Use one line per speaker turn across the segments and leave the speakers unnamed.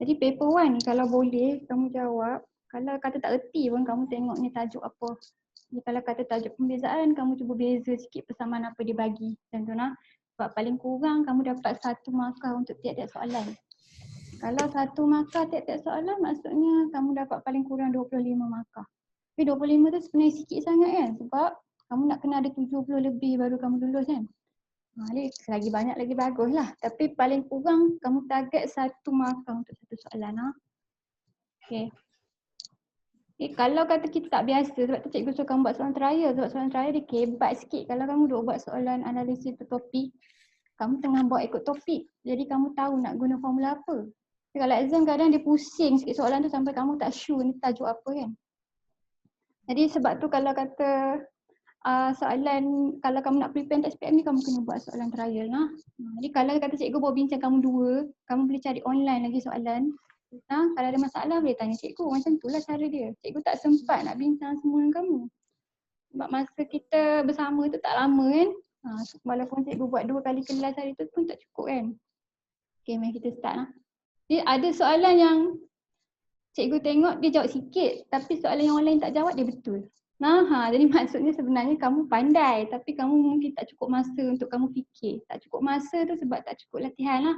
Jadi paper 1 ni kalau boleh kamu jawab, kalau kata tak erti pun kamu tengok ni tajuk apa. Jadi kalau kata tajuk pembezaan, kamu cuba beza sikit persamaan apa dia bagi. Macam tu nah. Sebab paling kurang kamu dapat 1 markah untuk tiap-tiap soalan. Kalau 1 markah tiap-tiap soalan, maksudnya kamu dapat paling kurang 25 markah. Tapi 25 tu sebenarnya sikit sangat kan, sebab kamu nak kena ada 70 lebih baru kamu lulus kan. Jadi lagi banyak lagi bagus lah. Tapi paling kurang kamu target 1 markah untuk satu soalan. Okay. Kalau kata kita tak biasa, sebab tu cikgu suruh kamu buat soalan trial. Sebab soalan trial dia kebat sikit. Kalau kamu duk buat soalan analisis topik, kamu tengah buat ikut topik. Jadi kamu tahu nak guna formula apa. Tapi kalau exam kadang dia pusing sikit soalan tu sampai kamu tak sure ni tajuk apa kan. Jadi sebab tu kalau kata soalan, kalau kamu nak prepare untuk SPM ni kamu kena buat soalan trial lah. Jadi kalau kata cikgu bawa bincang kamu 2, kamu boleh cari online lagi soalan. Kalau ada masalah boleh tanya cikgu, macam tu lah cara dia. Cikgu tak sempat nak bincang semua dengan kamu. Sebab masa kita bersama tu tak lama kan. Walaupun cikgu buat 2 kali kelas hari tu pun tak cukup kan. Okay, mari kita start lah. Jadi ada soalan yang cikgu tengok dia jawab sikit, tapi soalan yang orang lain tak jawab dia betul. Jadi maksudnya sebenarnya kamu pandai tapi kamu mungkin tak cukup masa untuk kamu fikir. Tak cukup masa tu sebab tak cukup latihan lah.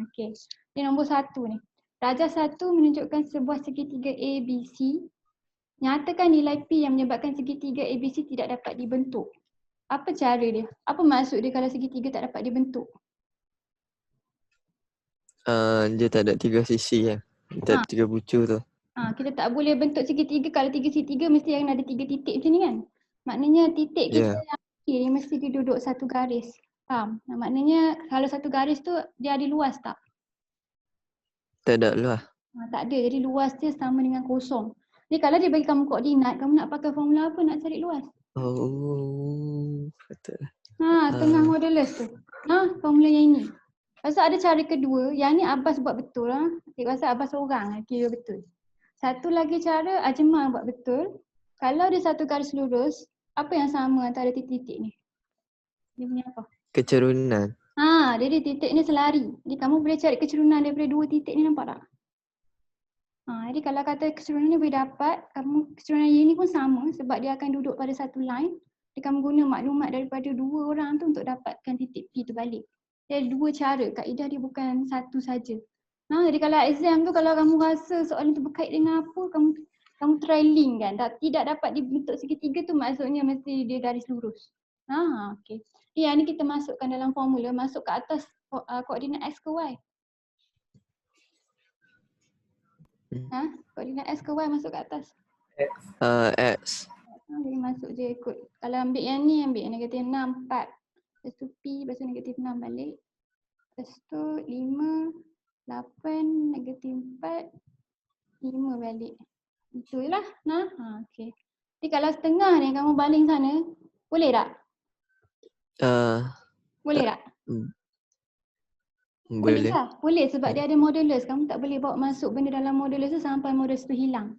Okey. Ini nombor 1 ni. Darjah 1 menunjukkan sebuah segitiga ABC. Nyatakan nilai P yang menyebabkan segitiga ABC tidak dapat dibentuk. Apa cara dia? Apa maksud dia kalau segitiga tak dapat dibentuk?
Dia tak ada 3 sisi lah. Tak ada 3 bucu tu.
Kita tak boleh bentuk segitiga kalau 3 segitiga mesti yang ada 3 titik macam ni kan. Maknanya titik kita yang kiri mesti dia duduk satu garis. Faham? Maknanya kalau satu garis tu dia ada luas tak?
Tak ada lah.
Tak ada. Jadi luas dia sama dengan kosong. Jadi kalau dia bagi kamu koordinat, kamu nak pakai formula apa nak cari luas?
Oh, betul.
Tengah modulus tu. Formula yang ini. Pasal ada cara kedua, yang ni Abbas buat betul lah. Pasal Abbas seorang kira betul. Satu lagi cara Ajmal buat betul. Kalau dia satu garis lurus, apa yang sama antara titik-titik ni? Dia punya apa?
Kecerunan.
Jadi titik ni selari. Jadi kamu boleh cari kecerunan daripada 2 titik ni, nampak tak? Jadi kalau kata kecerunan ni boleh dapat, kecerunan Y ni pun sama sebab dia akan duduk pada satu line. Jadi kamu guna maklumat daripada 2 orang tu untuk dapatkan titik P tu balik. Dia ada 2 cara, kaedah dia bukan satu saja. Jadi kalau exam tu kalau kamu rasa soalan tu berkait dengan apa, kamu try link kan. Tidak dapat dibentuk segitiga tu maksudnya mesti dia garis lurus. Okey. Yang ni kita masukkan dalam formula, masuk ke atas koordinat X ke Y. Koordinat X ke Y masuk ke atas?
X.
Jadi masuk je ikut. Kalau ambil yang ni, ambil yang negatif 6, 4. Lepas tu P, lepas tu negatif 6 balik. Lepas tu 5, 8, negatif 4, 5 balik. Itulah. Okey. Jadi kalau setengah ni kamu baling sana, boleh tak? Boleh tak?
Boleh.
Lah. Boleh sebab dia ada modulus. Kamu tak boleh bawa masuk benda dalam modulus tu sampai modulus tu hilang.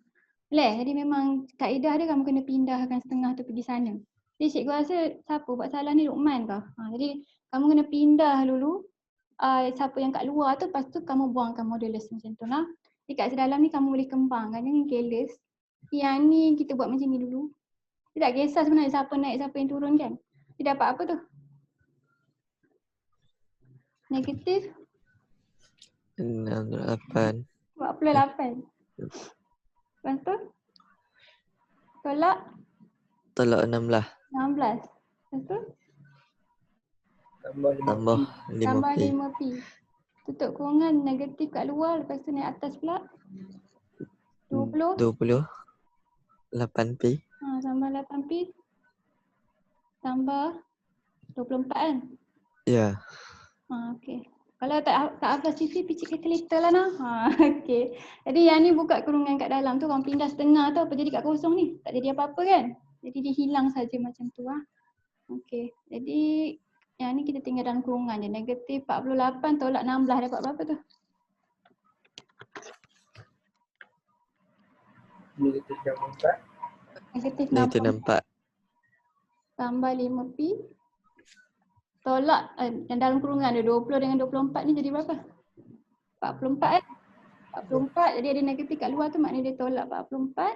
Boleh? Jadi memang kaedah dia kamu kena pindahkan setengah tu pergi sana. Jadi cikgu rasa siapa buat salah ni Luqman ke? Jadi kamu kena pindah dulu siapa yang kat luar tu, lepas tu kamu buangkan modulus macam tu lah. Jadi kat dalam ni kamu boleh kembangkan dengan careless. Yang ni kita buat macam ni dulu. Dia tak kisah sebenarnya siapa naik siapa yang turun kan. Dia dapat apa tu? Negatif
68.
48. Lepas tu? Tolak
16.
16. Lepas tu?
Tambah 5P.
Tambah 5P. Tutup kurungan negatif kat luar, lepas tu naik atas pula. 20.
8P.
Tambah 8P. Tambah 24 kan?
Ya.
Okey. Kalau tak hafal CV, picit calculator lah okey. Jadi yang ni buka kurungan kat dalam tu, orang pindah setengah tu, apa jadi kat kosong ni? Tak jadi apa-apa kan? Jadi dia hilang saja macam tu lah. Okey. Jadi yang ni kita tinggal dalam kurungan je. Negatif 48 tolak 16 dapat berapa tu?
Negatif 64.
Negatif
Negatif
64. Tambah 5P. Tolak yang dalam kurungan ada 20 dengan 24 ni jadi berapa? 44 kan? 44 jadi ada negatif kat luar tu maknanya dia tolak 44.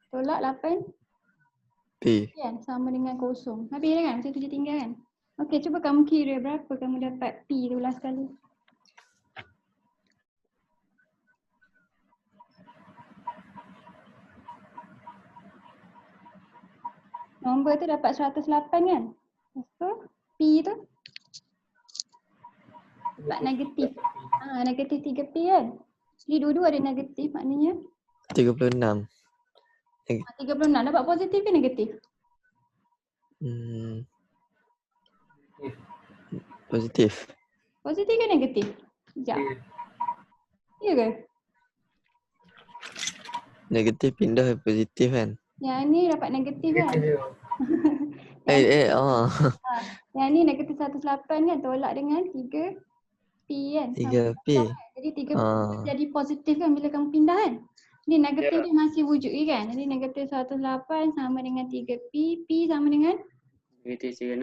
Tolak 8
P.
kan? Sama dengan kosong. Habis dah kan? Macam tu je tinggal kan? Okey, cuba kamu kira berapa kamu dapat P tu last kali. Nombor tu dapat 108 kan? Lepas tu P tu dapat negatif. Negatif 3P kan? Jadi dua-dua ada negatif maknanya
36.
36. Dapat positif ke negatif?
Positif.
Positif ke negatif? Sekejap. Ya ke?
Negatif pindah ke positif kan?
Yang ni dapat negatif kan? Yang ni negatif 108 kan? Tolak dengan 3P kan?
3P.
Jadi 3P jadi positif kan bila kamu pindah kan? Ni negatif dia masih wujud kan? Jadi negatif 108 sama dengan 3P. P sama dengan?
Negatif 36.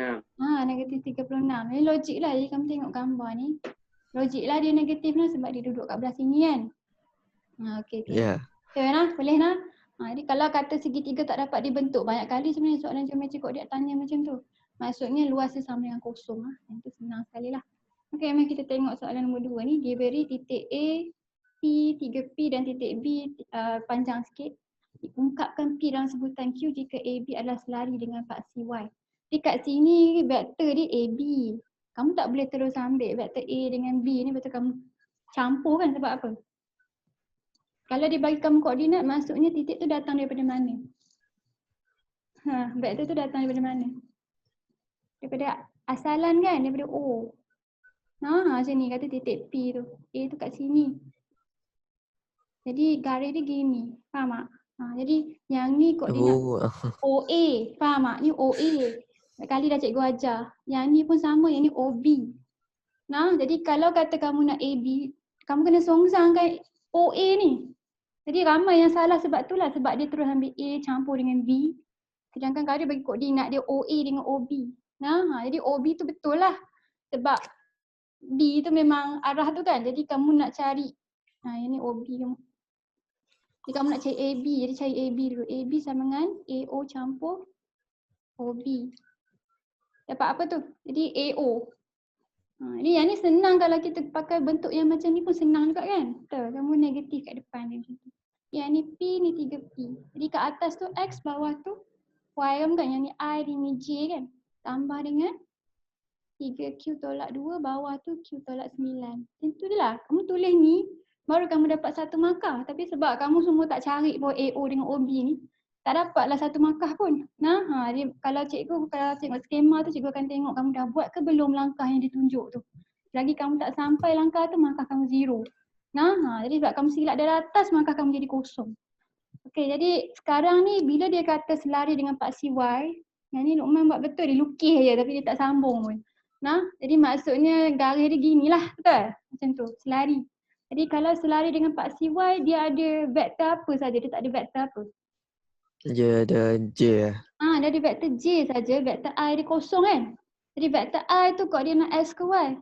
Negatif 36. Jadi logik lah. Jadi kamu tengok gambar ni. Logik lah dia negatif lah sebab dia duduk kat belah sini kan? Okey.
Ya.
Betul lah? Boleh lah? Jadi kalau kata segitiga tak dapat dibentuk, banyak kali sebenarnya soalan geometri koordinat tanya macam tu. Maksudnya luas dia sama dengan kosong lah. Yang tu senang sekali lah. Okey, mari kita tengok soalan nombor 2 ni. Dia beri titik A, P, 3P dan titik B panjang sikit. Ungkapkan P dalam sebutan Q jika AB adalah selari dengan paksi Y. Jadi kat sini vektor dia AB. Kamu tak boleh terus ambil vektor A dengan B ni betul kamu campur kan sebab apa? Kalau dia bagi kamu koordinat maksudnya titik tu datang daripada mana? Vektor tu datang daripada mana? Daripada asalan kan? Daripada O. Macam ni kata titik P tu. A tu kat sini. Jadi garis dia gini. Faham tak? Jadi yang ni koordinat OA. Faham tak? Ni OA. Kali dah cikgu ajar. Yang ni pun sama. Yang ni OB. Jadi kalau kata kamu nak AB, kamu kena songsangkan OA ni. Jadi ramai yang salah sebab tu lah. Sebab dia terus ambil A campur dengan B. Sedangkan kalau dia bagi koordinat dia OA dengan OB. Jadi OB tu betul lah. Sebab B tu memang arah tu kan. Jadi kamu nak cari. Yang ni OB kamu. Jadi kamu nak cari AB. Jadi cari AB dulu. AB sama dengan AO campur OB. Dapat apa tu? Jadi AO. Jadi yang ni senang kalau kita pakai bentuk yang macam ni pun senang juga kan. Betul. Kamu negatif kat depan dia macam tu. Yang ni P ni 3P. Jadi kat atas tu X, bawah tu Y kan. Yang ni I, ni J kan. Tambah dengan 3Q tolak 2, bawah tu Q tolak 9. Macam tu je lah. Kamu tulis ni, baru kamu dapat satu markah. Tapi sebab kamu semua tak cari pun AO dengan OB ni, tak dapatlah satu markah pun. Dia, kalau tengok skema tu, cikgu akan tengok kamu dah buat ke belum langkah yang ditunjuk tu. Lagi kamu tak sampai langkah tu, markah kamu 0. Jadi sebab kamu silap dari atas, markah kamu jadi kosong. Okey, jadi sekarang ni bila dia kata selari dengan paksi Y, yang ni Luqman buat betul, dia lukis je tapi dia tak sambung pun. Jadi maksudnya garis dia gini lah, betul? Macam tu, selari. Jadi kalau selari dengan paksi Y, dia ada vektor apa saja? Dia tak ada vektor apa?
Dia ada J lah.
Dia ada vektor J saja, vektor I dia kosong kan? Jadi vektor I tu koordinat X ke Y?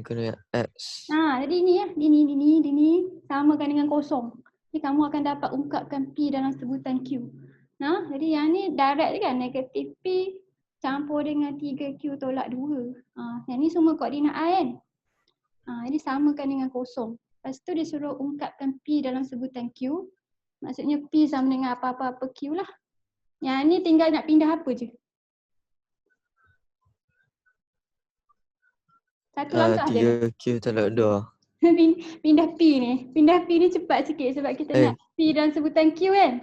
Kena X.
Jadi ni ya, ini samakan dengan kosong. Jadi kamu akan dapat ungkapkan P dalam sebutan Q. Jadi yang ni direct je kan, negatif P campur dengan 3Q tolak 2. Yang ni semua koordinat I kan. Jadi samakan dengan kosong. Lepas tu dia suruh ungkapkan P dalam sebutan Q. Maksudnya P sama dengan apa-apa Q lah. Yang ni tinggal nak pindah apa je? Satu langkah je.
3Q tolak 2.
Pindah P ni. Pindah P ni cepat sikit sebab kita nak P dalam sebutan Q kan.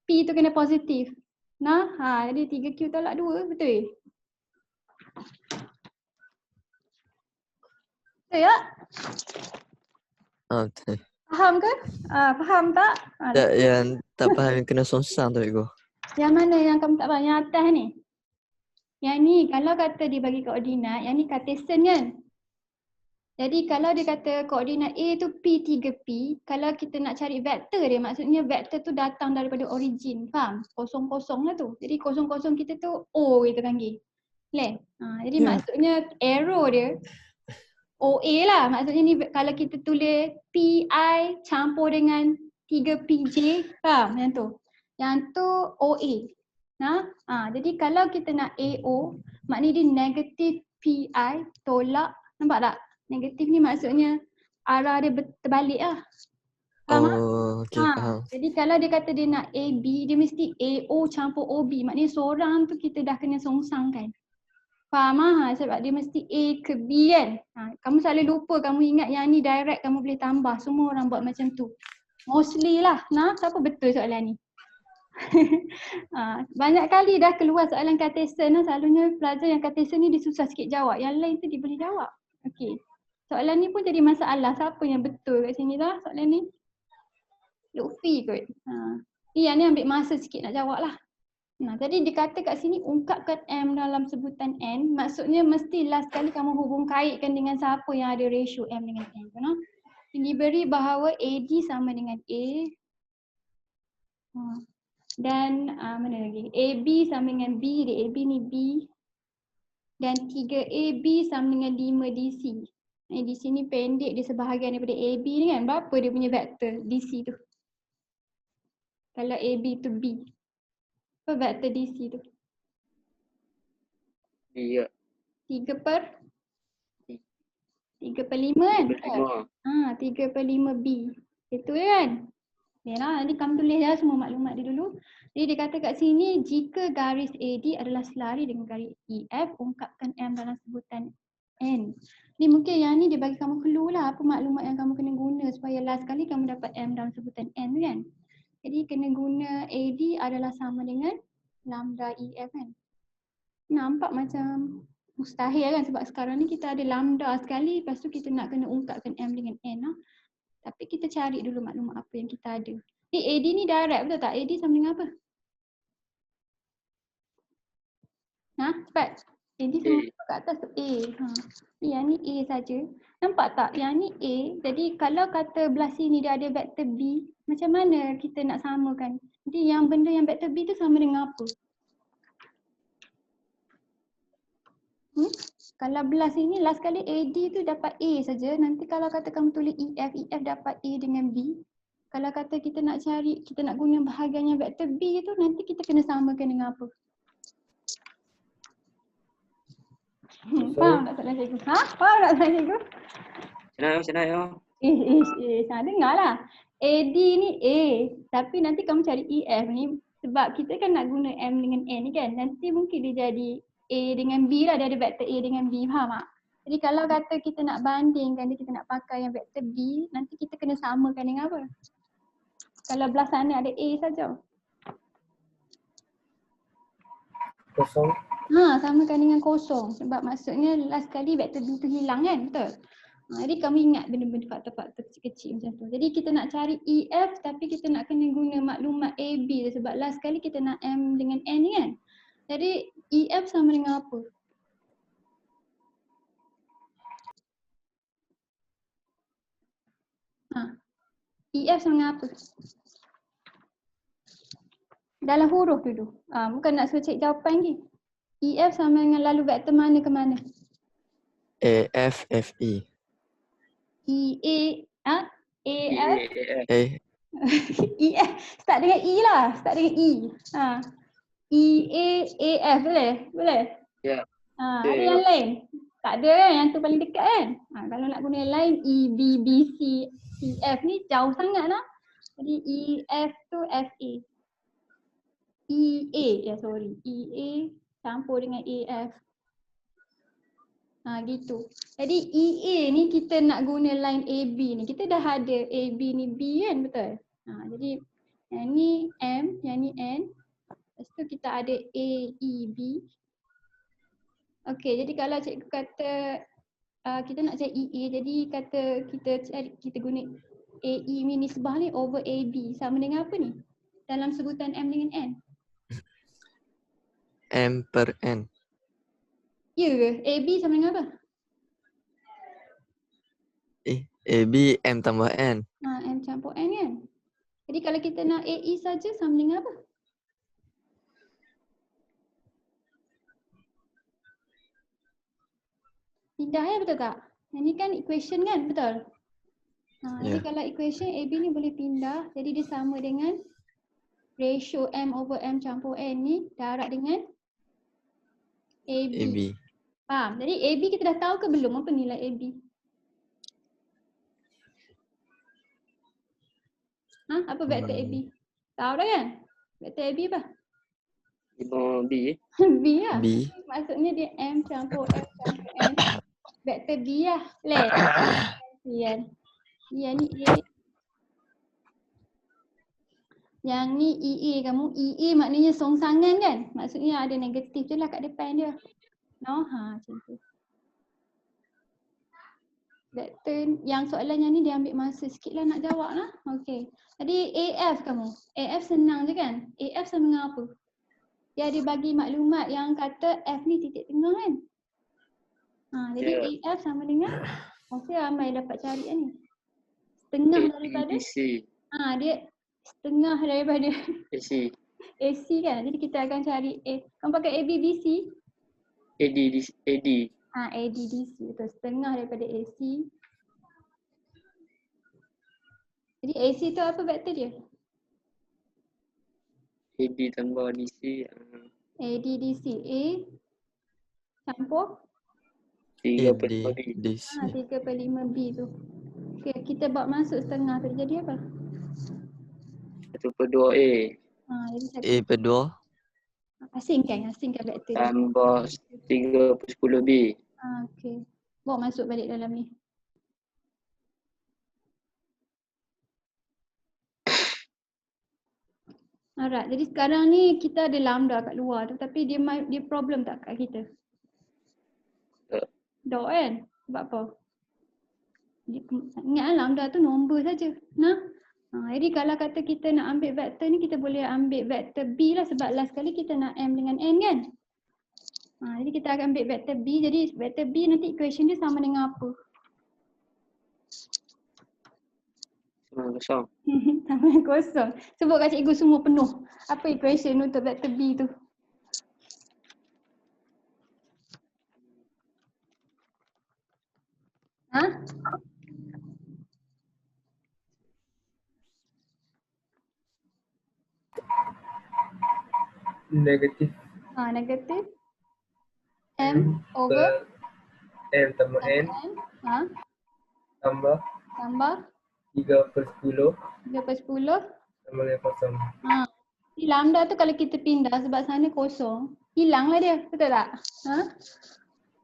P tu kena positif. Jadi 3Q tolak 2, betul? Betul tak?
Betul.
Faham ke? Faham tak?
Tak, yang tak faham yang kena songsang tu cikgu.
Yang mana yang kamu tak faham? Yang atas ni? Yang ni kalau kata dia bagi koordinat, yang ni Cartesian kan? Jadi kalau dia kata koordinat A tu P3P, kalau kita nak cari vektor dia, maksudnya vektor tu datang daripada origin, faham? Kosong-kosong lah tu. Jadi kosong-kosong kita tu O kita panggil. Boleh? Jadi maksudnya arrow dia, OA lah. Maksudnya ni kalau kita tulis PI campur dengan 3PJ, faham yang tu? Yang tu OA. Jadi kalau kita nak AO, maknanya dia negatif PI tolak, nampak tak? Negatif ni maksudnya arah dia terbalik lah. Faham tak?
Oh, okey faham.
Jadi kalau dia kata dia nak AB, dia mesti AO campur OB. Maknanya seorang tu kita dah kena songsang kan. Faham sebab dia mesti A ke B kan. Kamu selalu lupa, kamu ingat yang ni direct kamu boleh tambah. Semua orang buat macam tu. Mostly lah. Siapa betul soalan ni? Banyak kali dah keluar soalan Cartesian. Selalunya pelajar yang Cartesian ni dia susah sikit jawab. Yang lain tu dia boleh jawab. Okey. Soalan ni pun jadi masalah. Siapa yang betul kat sini lah soalan ni? Lutfi kot. Yang ni ambil masa sikit nak jawab lah. Jadi dikata kat sini ungkapkan M dalam sebutan N. Maksudnya mesti last kali kamu hubung kaitkan dengan siapa yang ada ratio M dengan N. Diberi bahawa AD sama dengan A. Dan mana lagi? AB sama dengan B. Jadi AB ni B. Dan 3AB sama dengan 5DC. Di sini pendek dia sebahagian daripada AB ni kan. Berapa dia punya vektor DC tu? Kalau AB tu B. Apa vektor DC tu?
Iya.
3/5 kan? 3/5 B. Itu kan? Nanti kamu tulis semua maklumat dia dulu. Jadi dia kata kat sini, jika garis AD adalah selari dengan garis EF, ungkapkan M dalam sebutan N. Ni mungkin yang ni dia bagi kamu clue lah apa maklumat yang kamu kena guna supaya last kali kamu dapat M dalam sebutan N kan. Jadi kena guna AD adalah sama dengan lambda EF kan. Nampak macam mustahil kan sebab sekarang ni kita ada lambda sekali, lepas tu kita nak kena ungkapkan M dengan N . Tapi kita cari dulu maklumat apa yang kita ada. AD ni direct betul tak? AD sama dengan apa? Cepat. AD sama dengan kat atas tu A. Yang ni A saja. Nampak tak? Yang ni A. Jadi kalau kata belah sini dia ada vektor B, macam mana kita nak samakan? Jadi yang benda yang vektor B tu sama dengan apa? Kalau belah sini last kali AD tu dapat A saja. Nanti kalau kata kamu tulis EF, EF dapat A dengan B. Kalau kata kita nak cari, kita nak guna bahagian yang vektor B tu, nanti kita kena samakan dengan apa? Faham tak soalan cikgu? Faham tak soalan cikgu?
Senang yo.
Dengarlah. AD ni A, tapi nanti kamu cari EF ni sebab kita kan nak guna M dengan N ni kan. Nanti mungkin dia jadi A dengan B lah, dia ada vektor A dengan B, faham tak? Jadi kalau kata kita nak bandingkan dia, kita nak pakai yang vektor B, nanti kita kena samakan dengan apa? Kalau belah sana ada A saja.
Kosong.
Samakan dengan kosong sebab maksudnya last kali vektor B tu hilang kan, betul? Jadi kamu ingat benda-benda faktor-faktor kecil-kecil macam tu. Jadi kita nak cari EF tapi kita nak kena guna maklumat AB sebab last kali kita nak M dengan N ni kan. Jadi EF sama dengan apa? EF sama dengan apa? Dalam huruf dulu. Bukan nak suruh cek jawapan lagi. EF sama dengan lalu vektor mana ke mana?
AF, FE.
AF? EF. Start dengan E lah. Start dengan E. EA, AF boleh? Boleh?
Ya.
Ada yang lain? Tak ada kan? Yang tu paling dekat kan? Kalau nak guna yang lain, E, B, B, C, EF ni jauh sangat lah. Jadi EF tu FA. EA, EA campur dengan AF. Gitu. Jadi EA ni kita nak guna line AB ni. Kita dah ada AB ni B kan, betul? Jadi yang ni M, yang ni N. Lepas tu kita ada A, E, B. Okey, jadi kalau cikgu kata kita nak cari EA, jadi kata kita guna AE ni nisbah ni over AB. Sama dengan apa ni? Dalam sebutan M dengan N.
M per N.
Ya ke? AB sama dengan apa?
AB M tambah N.
M campur N kan? Jadi kalau kita nak AE saja sama dengan apa? Pindah betul tak? Yang ni kan equation kan, betul? Jadi
Ya.
kalau equation AB ni boleh pindah, jadi dia sama dengan ratio M over M campur N ni darab dengan AB.
AB.
Faham? Jadi AB kita dah tahu ke belum apa nilai AB? Apa vektor AB? Tahu dah kan? Vektor AB apa?
5B
B lah.
B.
Maksudnya dia M campur N. Vektor B lah. Leh. Yang ni A. Yang ni EA kamu. EA maknanya songsangan kan? Maksudnya ada negatif je lah kat depan dia. No? Macam tu. Vektor yang soalan yang ni dia ambil masa sikit lah nak jawab lah. Okay. Jadi AF kamu. AF senang je kan? AF sama dengan apa? Dia ada bagi maklumat yang kata F ni titik tengah kan? Jadi AF sama dengan mesti ramai dapat cari kan ni. Setengah daripada
DC
dia setengah daripada
AC
AC kan. Jadi kita akan cari A. Kamu pakai ABBC?
AD
ADDC betul. Setengah daripada AC. Jadi AC tu apa vektor dia?
AD tambah DC
ADDC. A campur
3/5B.
DC.
3/5B tu. Okay, kita buat masuk setengah tu jadi apa?
1/2A
Jadi
A per 2.
asingkan vektor dia.
tambah 3/10B.
Okay. Bawa masuk balik dalam ni. Alright, jadi sekarang ni kita ada lambda kat luar tu tapi dia problem tak kat kita?
Tak.
Dok kan? Sebab apa? Ingat lambda tu nombor saja. Jadi kalau kata kita nak ambil vektor ni kita boleh ambil vektor B lah sebab last kali kita nak M dengan N kan? Jadi kita akan ambil vektor B. Jadi vektor B nanti equation dia sama dengan apa?
Kosong.
Sama dengan kosong. Sebut kat cikgu semua penuh. Apa equation untuk vektor B tu?
Negatif
Negatif M over
M tambah N tambah
tambah
3/10
3/10.
sama dengan kosong.
Di lambda tu kalau kita pindah sebab sana kosong, hilanglah dia, betul tak?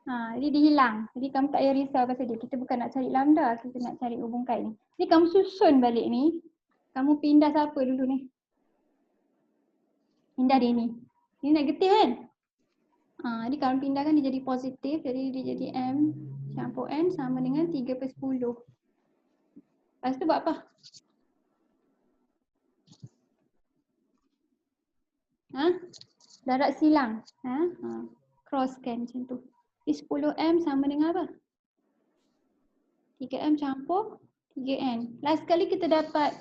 Jadi dia hilang. Jadi kamu tak payah risau pasal dia. Kita bukan nak cari lambda, kita nak cari hubung kait ni. Jadi kamu susun balik ni, kamu pindah siapa dulu ni? Pindah dia ni. Ini negatif kan? Jadi kalau pindahkan dia jadi positif, jadi dia jadi M campur N sama dengan 3/10. Lepas tu buat apa? Darab silang. Crosskan macam tu. Jadi 10M sama dengan apa? 3M campur 3N. Last kali kita dapat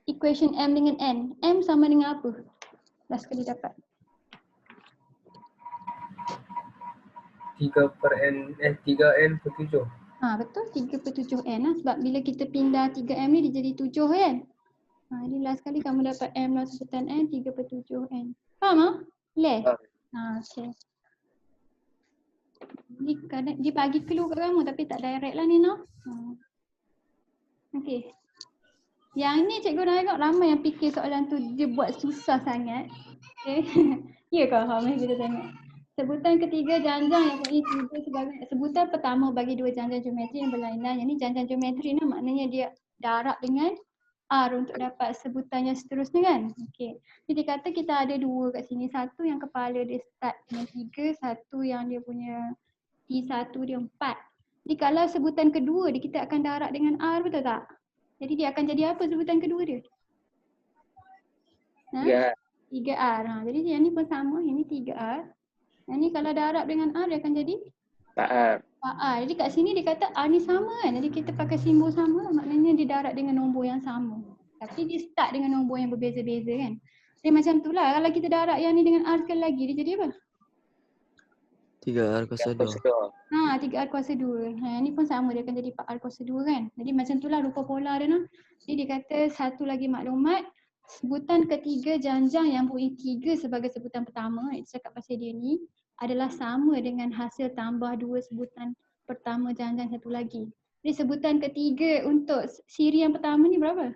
equation M dengan N. M sama dengan apa? Last kali dapat.
3N per 7.
Betul 3/7N lah. Sebab bila kita pindah 3M ni dia jadi 7 kan? Jadi last kali kamu dapat M lah sebutan N 3/7N. Faham tak? Boleh? Okay. Ni kadang dia bagi clue kat kamu tapi tak direct lah ni Okay. Yang ni cikgu dah tengok ramai yang fikir soalan tu dia buat susah sangat. Okay. Ya ke Hamil kita tengok. Sebutan ketiga janjang yang mempunyai tiga sebagai sebutan pertama bagi dua janjang geometri yang berlainan. Yang ni janjang geometri ni maknanya dia darab dengan R untuk dapat sebutan yang seterusnya kan. Okey. Jadi kata kita ada dua kat sini. Satu yang kepala dia start dengan 3, satu yang dia punya T1 dia 4. Jadi kalau sebutan kedua dia kita akan darab dengan R, betul tak? Jadi dia akan jadi apa sebutan kedua dia? 3R. Jadi yang ni pun sama, yang ni 3R. Yang ni kalau darab dengan R dia akan jadi
4R.
Jadi kat sini dia kata R ni sama kan. Jadi kita pakai simbol sama maknanya dia darab dengan nombor yang sama. Tapi dia start dengan nombor yang berbeza-beza kan. Jadi macam tu lah kalau kita darab yang ni dengan R sekali lagi dia jadi apa?
3R kuasa 2.
Kuasa 2.
3R kuasa 2. Ni pun sama, dia akan jadi 4R kuasa 2 kan. Jadi macam itulah rupa pola dia noh. Jadi dia kata satu lagi maklumat, sebutan ketiga janjang yang mempunyai 3 sebagai sebutan pertama, itu cakap pasal dia ni, adalah sama dengan hasil tambah 2 sebutan pertama janjang satu lagi. Jadi sebutan ketiga untuk siri yang pertama ni berapa?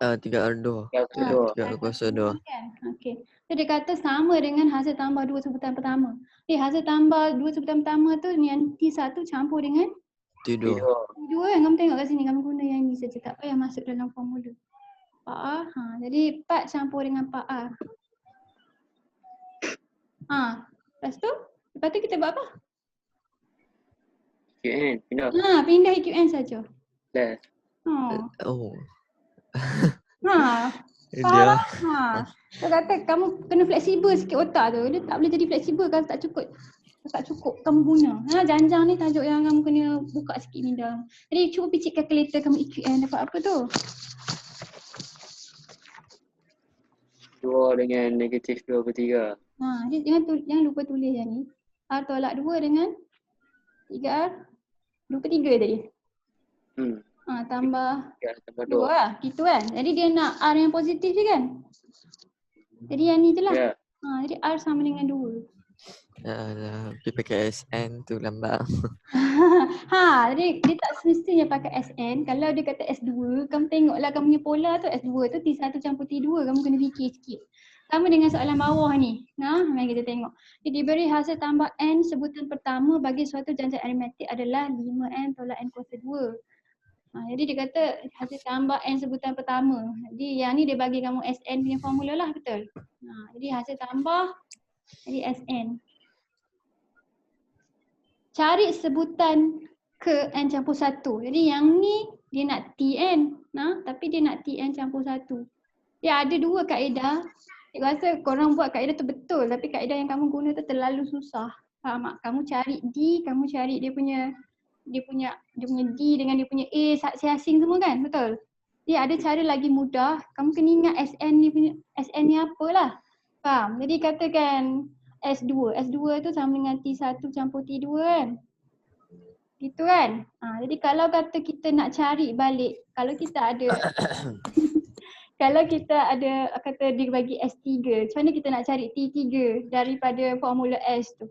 3R2.
Kuasa 2.
3R kuasa 2.
Kan? Okey. So dia kata sama dengan hasil tambah 2 sebutan pertama. Hasil tambah 2 sebutan pertama tu yang T1 campur dengan
T2.
T2 kan. Kamu tengok kat sini, kamu guna yang ni saja, tak payah masuk dalam formula. 4R. Jadi 4 campur dengan 4R. Lepas tu kita buat apa?
QN. Pindah.
Pindah EQN saja.
Left.
Oh.
Faham?
Dia
Dia kata kamu kena fleksibel sikit otak tu. Dia tak boleh jadi fleksibel kalau tak cukup kamu guna. Janjang ni tajuk yang kamu kena buka sikit minda. Jadi cuba picit calculator kamu EQN dapat apa tu?
2 dengan negatif 2/3.
Dia jangan lupa tulis yang ni. R tolak 2 dengan 3R 2/3 tadi. Tambah
3 tambah
2
2.
lah. Gitu kan. Jadi dia nak R yang positif je kan. Jadi yang ni je lah.
Ya.
Jadi R sama dengan 2.
pergi pakai SN tu lambat.
Jadi dia tak semestinya pakai SN. Kalau dia kata S2, kamu tengoklah kamu punya pola tu S2 tu T1 campur T2, kamu kena fikir sikit. Sama dengan soalan bawah ni. Mari kita tengok. Dia diberi hasil tambah N sebutan pertama bagi suatu janjang aritmetik adalah 5N tolak N kuasa 2. Jadi dia kata hasil tambah N sebutan pertama. Jadi yang ni dia bagi kamu SN punya formula lah, betul? Jadi hasil tambah jadi SN. Cari sebutan ke N campur 1. Jadi yang ni dia nak TN. Tapi dia nak TN campur 1. Dia ada 2 kaedah. Saya rasa korang buat kaedah tu betul. Tapi kaedah yang kamu guna tu terlalu susah. Faham tak? Kamu cari D, kamu cari dia punya D dengan dia punya A asing semua kan? Betul? Dia ada cara lagi mudah. Kamu kena ingat SN ni apalah. Faham? Jadi katakan S2. S2 tu sama dengan T1 campur T2 kan? Gitu kan? Jadi kalau kata kita nak cari balik, kalau kita ada kata dia bagi S3, macam mana kita nak cari T3 daripada formula S tu?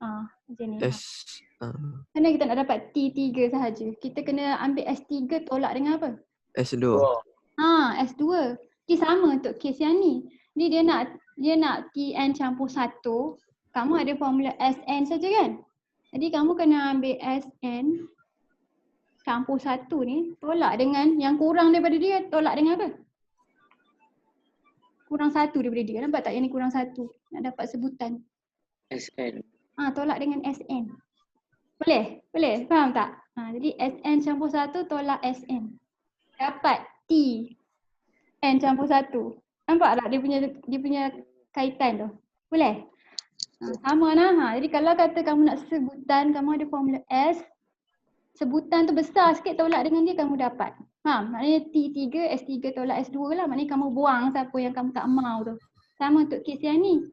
Macam ni. Macam mana kita nak dapat T3 sahaja? Kita kena ambil S3 tolak dengan apa?
S2.
S2. Dia sama untuk kes yang ni. Jadi dia nak TN campur 1, kamu ada formula SN saja kan? Jadi kamu kena ambil SN campur 1 ni, tolak dengan yang kurang daripada dia, tolak dengan apa? Kurang 1 daripada dia. Nampak tak yang ni kurang 1? Nak dapat sebutan.
SN.
Tolak dengan SN. Boleh? Boleh? Faham tak? Jadi SN campur 1 tolak SN. Dapat T N campur 1. Nampak tak dia punya kaitan tu? Boleh? Sama lah. Jadi kalau kata kamu nak sebutan, kamu ada formula S. Sebutan tu besar sikit tolak dengan dia, kamu dapat. Maknanya T3, S3 tolak S2 lah. Maknanya kamu buang siapa yang kamu tak mau tu. Sama untuk kes yang ni.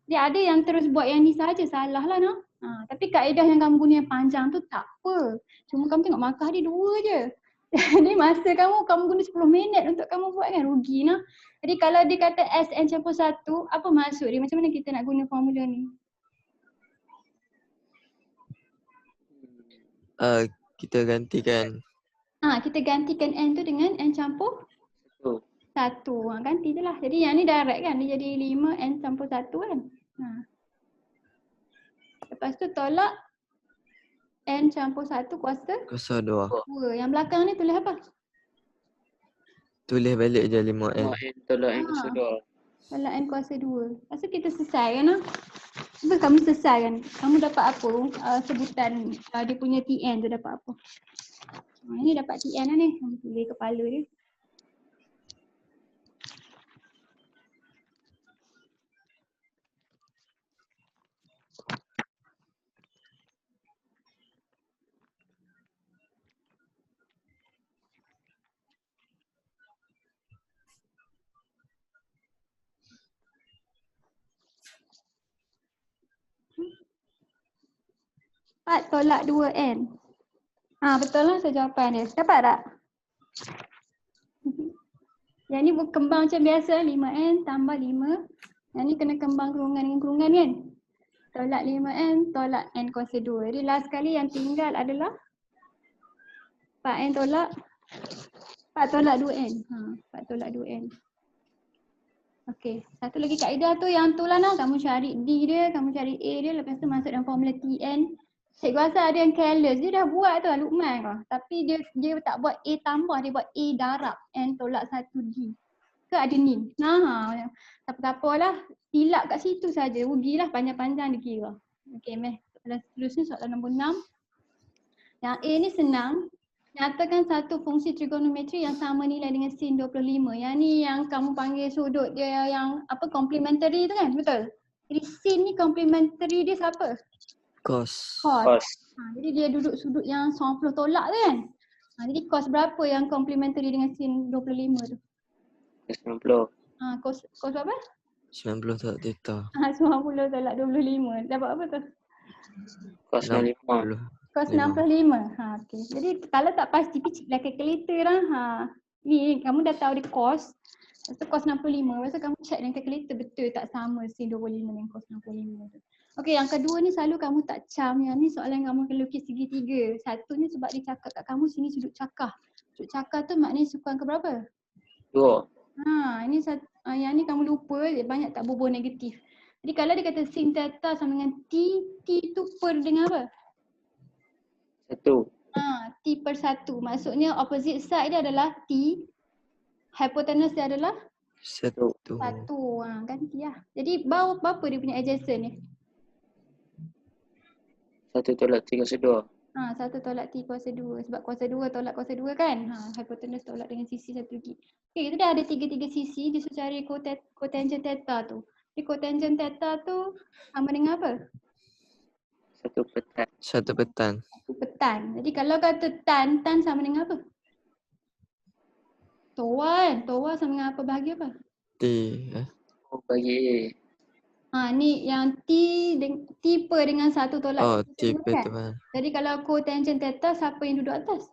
Dia ada yang terus buat yang ni saja, salah lah noh. Tapi kaedah yang kamu guna yang panjang tu tak apa. Cuma kamu tengok markah dia 2 je. Jadi masa kamu guna 10 minit untuk kamu buat kan, rugi noh. Jadi kalau dia kata SN campur 1, apa maksud dia? Macam mana kita nak guna formula ni?
Kita gantikan.
Kita gantikan N tu dengan N campur 1. Ganti je lah. Jadi yang ni direct kan, dia jadi 5 N campur 1 kan. Lepas tu tolak N campur 1 kuasa 2. Yang belakang ni tulis apa?
Tulis balik je 5N.
5N tolak N kuasa 2.
Tolak N kuasa 2. Lepas tu kita selesai kan lah. Cuba kamu selesai kan. Kamu dapat apa? Sebutan dia punya TN tu dapat apa? Ini dapat TN lah ni. Kamu tulis kepala dia. 4 tolak 2N. Betul lah jawapan dia. Dapat tak? Yang ni kembang macam biasa, 5N tambah 5. Yang ni kena kembang kurungan dengan kurungan kan? Tolak 5N tolak N kuasa 2. Jadi last sekali yang tinggal adalah 4N tolak 2N. 4 tolak 2N. Okey, satu lagi kaedah tu yang tu lah nah. Kamu cari D dia, kamu cari A dia, lepas tu masuk dalam formula TN. Cikgu rasa ada yang careless, dia dah buat tu Luqman kau. Tapi dia tak buat A tambah, dia buat A darab N tolak 1D. Ke ada ni. Tak apa lah. Silap kat situ saja. Rugilah panjang-panjang dia kira. Okey, soalan seterusnya soalan nombor 6. Yang A ni senang. Nyatakan satu fungsi trigonometri yang sama nilai dengan sin 25. Yang ni yang kamu panggil sudut dia yang complementary tu kan? Betul? Jadi sin ni complementary dia siapa?
Cos.
Cos.
Jadi dia duduk sudut yang 90 tolak tu kan? Jadi cos berapa yang complementary dengan sin 25 tu?
90.
Cos berapa?
90 tolak theta.
90 tolak 25. Dapat apa tu?
Cos 95.
Cos 65. Okey. Jadi kalau tak pasti pergi lah calculator lah. Ni kamu dah tahu dia cos. Lepas tu cos 65. Lepas tu kamu check dengan calculator betul tak sama sin 25 dengan cos 65 tu. Okey, yang kedua ni selalu kamu tak cam. Yang ni soalan kamu akan lukis segitiga. Satu ni sebab dia cakap kat kamu sini sudut cakar. Sudut cakar tu maknanya sukuan ke berapa?
2.
Ini yang ni kamu lupa, banyak tak bubuh negatif. Jadi kalau dia kata sin theta sama dengan T tu per dengan apa?
1.
T per 1. Maksudnya opposite side dia adalah T. Hypotenuse dia adalah
1.
1. Ganti lah. Jadi berapa dia punya adjacent ni?
1 tolak 3 kuasa 2.
1 tolak T kuasa 2. Sebab kuasa 2 tolak kuasa 2 kan? Hypotenuse tolak dengan sisi satu lagi. Okay, kita dah ada 3 sisi. Dia suruh cari cotangent theta tu. Jadi cotangent theta tu sama dengan apa?
1 petan.
1 petan.
Petan. Jadi kalau kata tan sama dengan apa? Toa kan? Toa sama dengan apa bahagi apa?
T.
Bagi A.
Ni yang T per dengan 1 tolak
T per
kan?
tu kan.
Jadi kalau cotangent theta siapa yang duduk atas?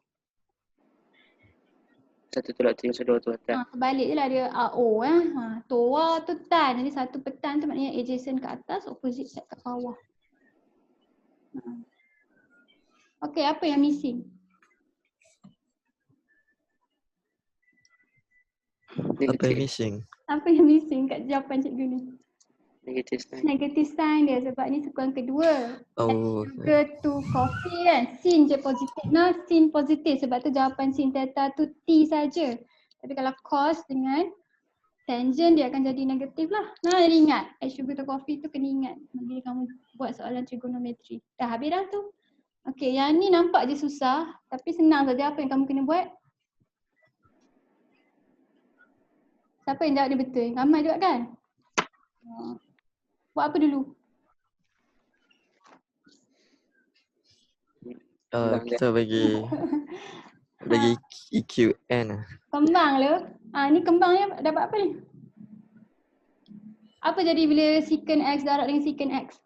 1 tolak 3 kuasa 2 tu atas.
Sebalik je lah dia AO Toa tu tan. Jadi 1 petan tu maknanya adjacent ke atas, opposite side kat bawah. Okey, apa yang missing?
Apa yang missing?
Apa yang missing kat jawapan cikgu ni?
Negatif sign.
Negative sign dia sebab ni sukuan kedua.
Oh.
Sugar to coffee kan. Sin je positif. Sin positif sebab tu jawapan sin theta tu T saja. Tapi kalau cos dengan tangent dia akan jadi negatif lah. Jadi ingat, add sugar to coffee tu kena ingat bila kamu buat soalan trigonometri. Dah habis dah tu. Okey, yang ni nampak je susah tapi senang saja. Apa yang kamu kena buat? Siapa yang jawab dia betul? Ramai juga kan? Buat apa dulu?
Kita bagi EQN lah.
Kembang le. Ni kembangnya dapat apa ni? Apa jadi bila secant X darab dengan secant X?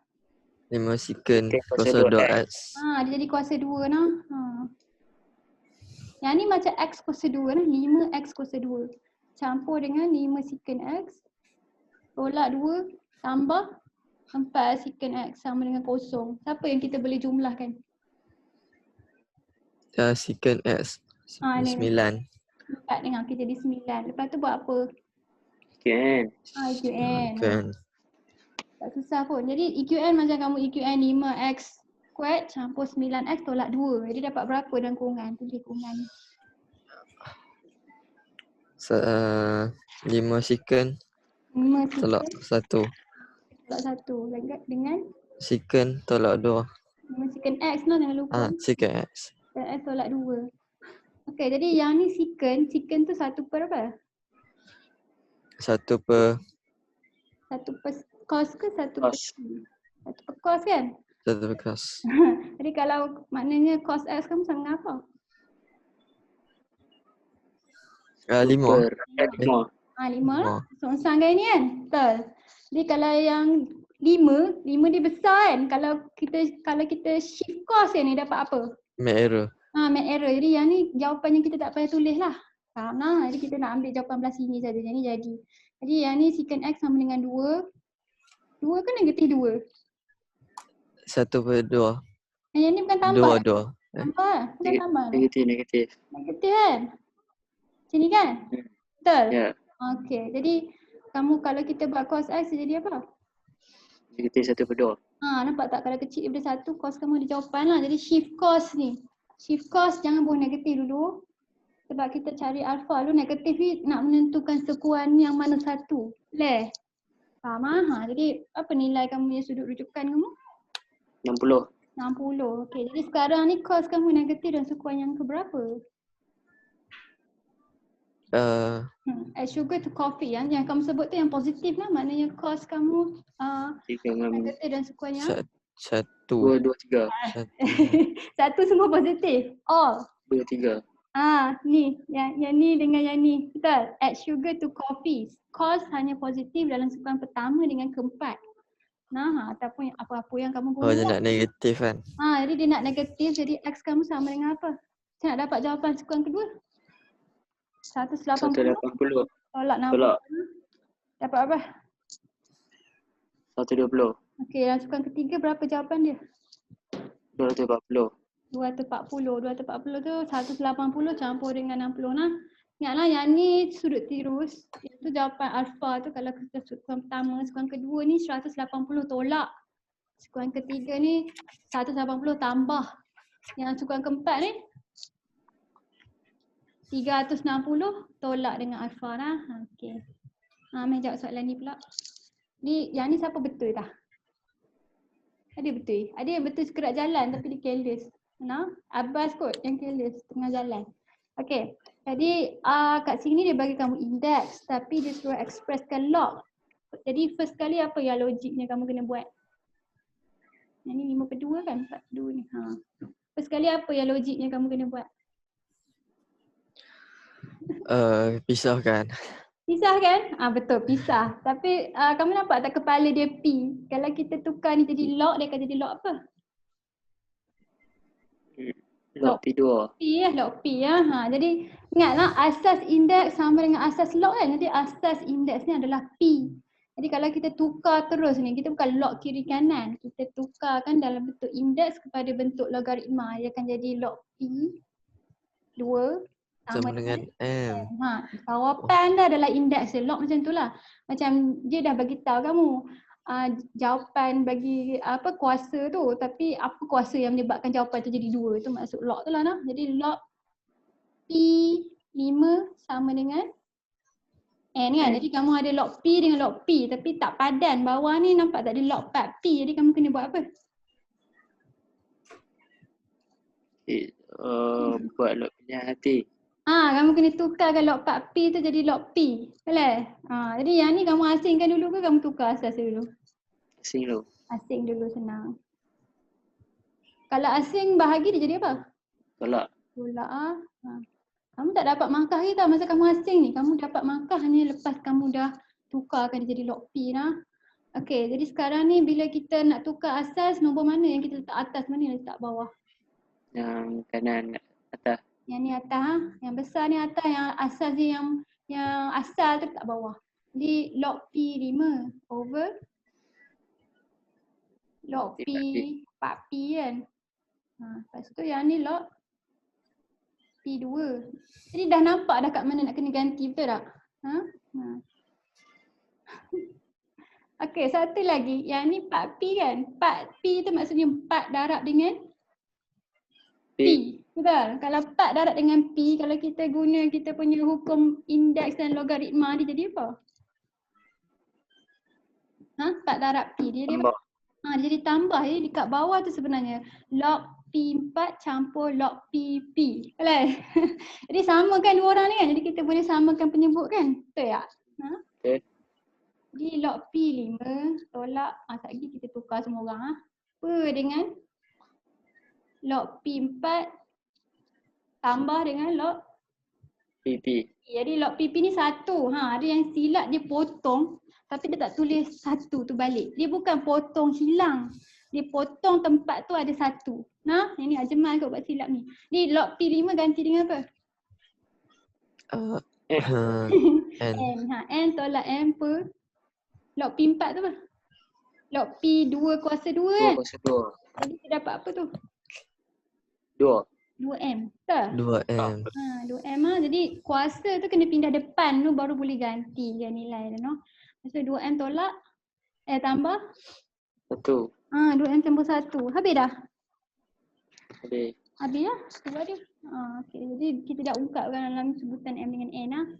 5 secant
kuasa
2x.
Dia jadi kuasa 2 nah. Yang ni macam X kuasa 2 nah. 5X kuasa 2. Campur dengan 5 secant X. Tolak 2 tambah 4 secant X sama dengan kosong. Siapa yang kita boleh jumlahkan?
Secant x. 9.
4 dengan kita jadi 9. Lepas tu buat apa?
EQN.
EQN.
Kan.
Tak susah pun. Jadi EQN macam kamu EQN 5x squared campur 9x tolak 2. Jadi dapat berapa dalam kurungan? Tulis kurungan ni.
5 secant
5
tolak 1.
tolak 1 dengan
Secant tolak 2.
5 secant x lah, jangan lupa.
Secant x.
X tolak 2. Okey, jadi yang ni secant tu 1 per apa?
1 per
1 per cos ke 1 per
Cos.
sin? 1 per cos kan?
1 per cos.
Jadi kalau maknanya cos x kamu sama dengan apa?
5.
5.
5 lah. Songsang kan ni kan? Betul. Jadi kalau yang 5 dia besar kan. Kalau kita shift cos ni dapat apa?
Make error.
Make error. Jadi yang ni jawapan yang kita tak payah tulis lah. Faham lah. Jadi kita nak ambil jawapan belah sini saja. Yang ni jadi. Jadi yang ni secant X sama dengan 2. 2 kan negatif 2.
1/2.
Yang ni bukan tambah.
2.
Tambah lah. Bukan tambah.
Negatif.
Negatif kan? Macam ni kan? Betul?
Ya.
Okey. Jadi kamu kalau kita buat cos X jadi apa?
Negatif 1/2.
Nampak tak? Kalau kecil daripada 1, cos kamu ada jawapan lah. Jadi shift cos ni. Shift cos jangan buang negatif dulu. Sebab kita cari alpha dulu. Negatif ni nak menentukan sekuan yang mana satu. Boleh? Faham lah? Jadi apa nilai kamu yang sudut rujukan kamu?
60.
60. Okey. Jadi sekarang ni cos kamu negatif dan sekuan yang keberapa? Add sugar to coffee. Yang kamu sebut tu yang positif lah. Maknanya cos kamu negatif dan sekuan yang
1.
2, 3.
satu semua positif. All.
2, 3.
Ni. Yang ni dengan yang ni. Betul? Add sugar to coffee. Cos hanya positif dalam sekuan pertama dengan keempat. Ataupun apa-apa yang kamu guna.
Dia nak negatif kan?
Jadi dia nak negatif. Jadi X kamu sama dengan apa? Saya nak dapat jawapan sekuan kedua. 180.
180.
Tolak 60.
Tolak.
Dapat apa?
120.
Okey, yang sekuan ketiga berapa jawapan dia?
240.
240 tu 180 campur dengan 60 nah. Ingatlah yang ni sudut tirus. Itu jawapan alfa tu kalau kita sekuan pertama, sekuan kedua ni 180 tolak. Sekuan ketiga ni 180 tambah. Yang sekuan keempat ni 360 tolak dengan alfa lah. Okey. Mai jawab soalan ni pula. Ni yang ni siapa betul tak? Ada betul. Ada yang betul sekerat jalan tapi dia careless. Abbas kot yang careless tengah jalan. Okey. Jadi kat sini dia bagi kamu index tapi dia suruh expresskan log. Jadi first kali apa yang logiknya kamu kena buat? Yang ni 5/2 kan? 4/2 ni. First kali apa yang logiknya kamu kena buat?
Pisahkan.
Pisah kan? Betul, pisah. Tapi kamu nampak tak kepala dia P? Kalau kita tukar ni jadi log, dia akan jadi log apa?
Log P2.
P lah, log P ya. Jadi ingatlah asas indeks sama dengan asas log kan? Jadi asas indeks ni adalah P. Jadi kalau kita tukar terus ni, kita bukan log kiri kanan. Kita tukarkan dalam bentuk indeks kepada bentuk logaritma. Dia akan jadi log P 2
sama dengan M.
Jawapan dah adalah indeks dia. Log macam tu lah. Macam dia dah bagi tahu kamu jawapan bagi kuasa tu. Tapi apa kuasa yang menyebabkan jawapan tu jadi 2. Itu maksud log tu lah. Jadi log P5 sama dengan N kan. Jadi kamu ada log P dengan log P. Tapi tak padan. Bawah ni nampak tak ada log 4P. Jadi kamu kena buat apa?
Buat log punya hati.
Kamu kena tukarkan log 4P tu jadi log P. Boleh? Jadi yang ni kamu asingkan dulu ke kamu tukar asas dulu?
Asing dulu.
Asing dulu senang. Kalau asing bahagi dia jadi apa?
Tolak.
Tolak Kamu tak dapat markah ke tak masa kamu asing ni? Kamu dapat markah hanya lepas kamu dah tukarkan dia jadi log P lah. Okey, jadi sekarang ni bila kita nak tukar asas, nombor mana yang kita letak atas, mana yang letak bawah?
Yang kanan atas.
Yang ni atas yang besar ni atas, yang asas dia yang asal tu kat bawah. Jadi log P5 over log P 4P kan. Lepas tu yang ni log P2. Jadi dah nampak dah kat mana nak kena ganti, betul tak? Okey, satu lagi. Yang ni 4P kan? 4P tu maksudnya 4 darab dengan P. Betul? Kalau 4 darab dengan P, kalau kita guna kita punya hukum indeks dan logaritma, dia jadi apa? 4 darab P. Dia jadi apa? Dia jadi tambah. Jadi dekat bawah tu sebenarnya log P4 campur log PP. Boleh? Jadi samakan dua orang ni kan? Jadi kita boleh samakan penyebut kan? Betul tak?
Okay.
Jadi log P5 tolak, sekejap lagi kita tukar semua orang. Apa dengan log P4 tambah dengan log
PP.
Jadi log PP ni satu. Ada yang silap dia potong tapi dia tak tulis satu tu balik. Dia bukan potong hilang. Dia potong tempat tu ada satu. Nah, ini Ajmal kot buat silap ni. Ni log P5 ganti dengan apa?
N.
N. N tolak M per log P4 tu apa? Log P2 kuasa 2 kan?
2 kuasa 2.
Jadi kita dapat apa tu?
2.
2M. Betul?
2M.
2M Jadi kuasa tu kena pindah depan tu baru boleh ganti dia nilai tu. No? So 2M tolak tambah
1.
2M campur 1. Habis dah?
Habis.
Habis lah. Sebab dia. Okay. Jadi kita dah ungkapkan dalam sebutan M dengan N .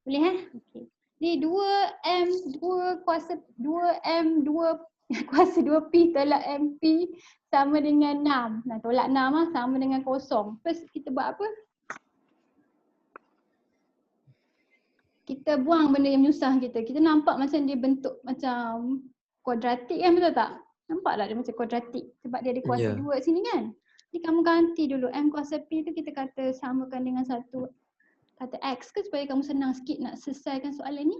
Boleh Okay. Jadi 2M 2 kuasa 2M 2 kuasa 2P tolak MP sama dengan 6. Nah, tolak 6 sama dengan kosong. First kita buat apa? Kita buang benda yang menyusah kita. Kita nampak macam dia bentuk macam kuadratik kan, betul tak? Nampak tak dia macam kuadratik? Sebab dia ada kuasa 2 sini kan? Jadi kamu ganti dulu M kuasa P tu kita kata samakan dengan satu kata X ke supaya kamu senang sikit nak selesaikan soalan ni.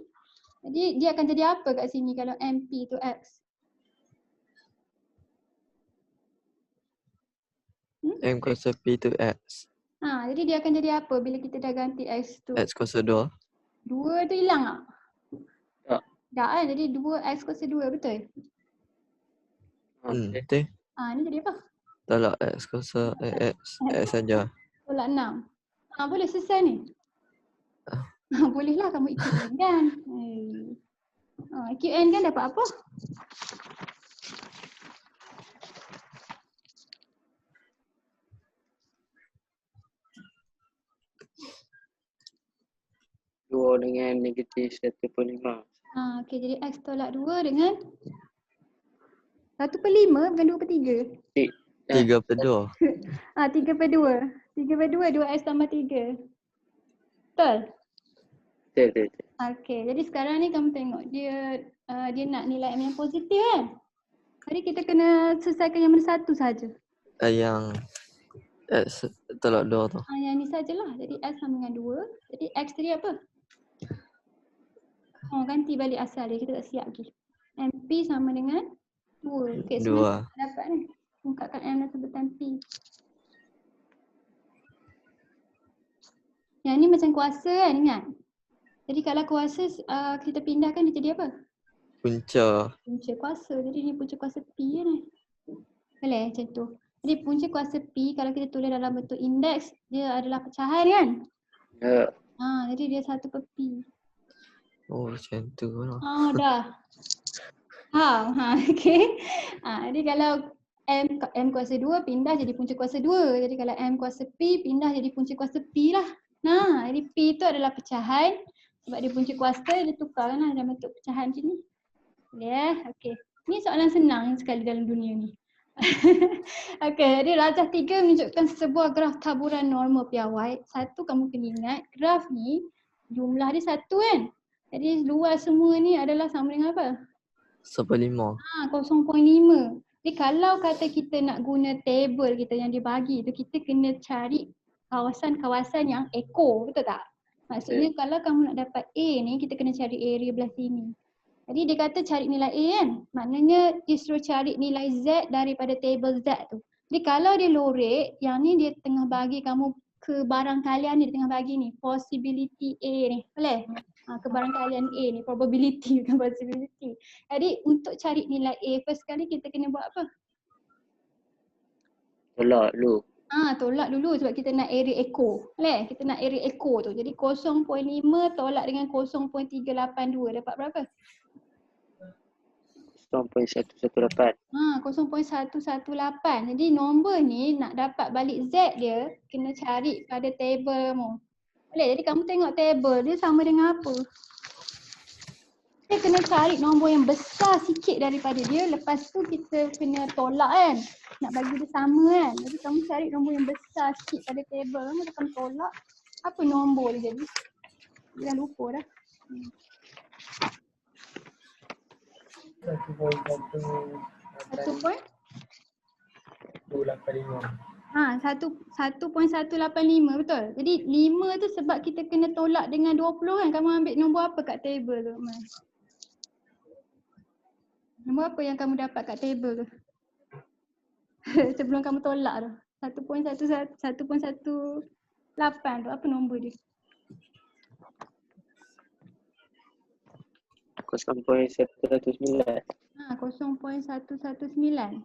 Jadi dia akan jadi apa kat sini kalau MP tu X?
M kuasa P tu X.
Jadi dia akan jadi apa bila kita dah ganti X tu?
X kuasa 2.
2 tu hilang tak?
Tak.
Tak kan? Jadi 2X kuasa 2 betul?
Okay.
Betul.
Ni jadi apa?
Tolak X kuasa X saja.
Tolak 6. Boleh selesai ni? Boleh lah kamu ikut N kan? Ikut N kan dapat apa?
Dua dengan negatif 1/5.
Okey, jadi X tolak 2 dengan 1/5 bukan 2/3.
3/2.
3/2. 3/2 2X tambah 3. Betul?
Betul.
Okey, jadi sekarang ni kamu tengok dia nak nilai M yang positif kan? Jadi kita kena selesaikan yang mana satu saja.
Yang X tolak 2 tu.
Yang ni sajalah. Jadi X sama dengan 2. Jadi X tadi apa? Ganti balik asal dia. Kita tak siap lagi. MP sama dengan 2. Okay,
2.
dapat ni. Ungkapkan M dan sebutan P. Yang ni macam kuasa kan, ingat? Jadi kalau kuasa kita pindahkan dia jadi apa?
Punca.
Punca kuasa. Jadi ni punca kuasa P kan ni. Boleh macam tu. Jadi punca kuasa P kalau kita tulis dalam bentuk indeks dia adalah pecahan kan?
Ya.
Jadi dia 1/P.
Oh macam tu lah.
Dah. Okay. Jadi kalau M kuasa 2 pindah jadi punca kuasa 2. Jadi kalau M kuasa P pindah jadi punca kuasa P lah. Jadi P tu adalah pecahan. Sebab dia punca kuasa dia tukarkan lah dalam bentuk pecahan macam ni. Boleh Okay. Ni soalan senang sekali dalam dunia ni. Okay, jadi rajah 3 menunjukkan sebuah graf taburan normal piawai. Satu kamu kena ingat, graf ni jumlah dia satu kan? Jadi luas semua ni adalah sama dengan apa?
1/5.
0.5. Jadi kalau kata kita nak guna table kita yang dia bagi tu, kita kena cari kawasan-kawasan yang echo, betul tak? Maksudnya kalau kamu nak dapat A ni, kita kena cari area belah sini. Jadi dia kata cari nilai A kan? Maknanya dia suruh cari nilai Z daripada table Z tu. Jadi kalau dia lorek, yang ni dia tengah bagi kamu kebarangkalian ni, dia tengah bagi ni, possibility A ni. Boleh? Kebarangkalian A ni, probability bukan possibility. Jadi untuk cari nilai A, first kali kita kena buat apa?
Tolak dulu.
Tolak dulu sebab kita nak area echo. Boleh? Kita nak area echo tu. Jadi 0.5 tolak dengan 0.382. Dapat berapa?
0.118.
0.118. Jadi nombor ni nak dapat balik Z dia, kena cari pada table mu. Boleh? Jadi kamu tengok table dia sama dengan apa? Kita kena cari nombor yang besar sikit daripada dia. Lepas tu kita kena tolak kan. Nak bagi dia sama kan. Jadi kamu cari nombor yang besar sikit pada table. Kamu akan tolak. Apa nombor dia jadi? Dia dah lupa dah.
1.1
1 point?
285.
1.185 betul. Jadi 5 tu sebab kita kena tolak dengan 20 kan. Kamu ambil nombor apa kat table tu, Mas? Nombor apa yang kamu dapat kat table tu? Sebelum kamu tolak tu. 1.18 tu apa nombor dia?
0.119.
0.119.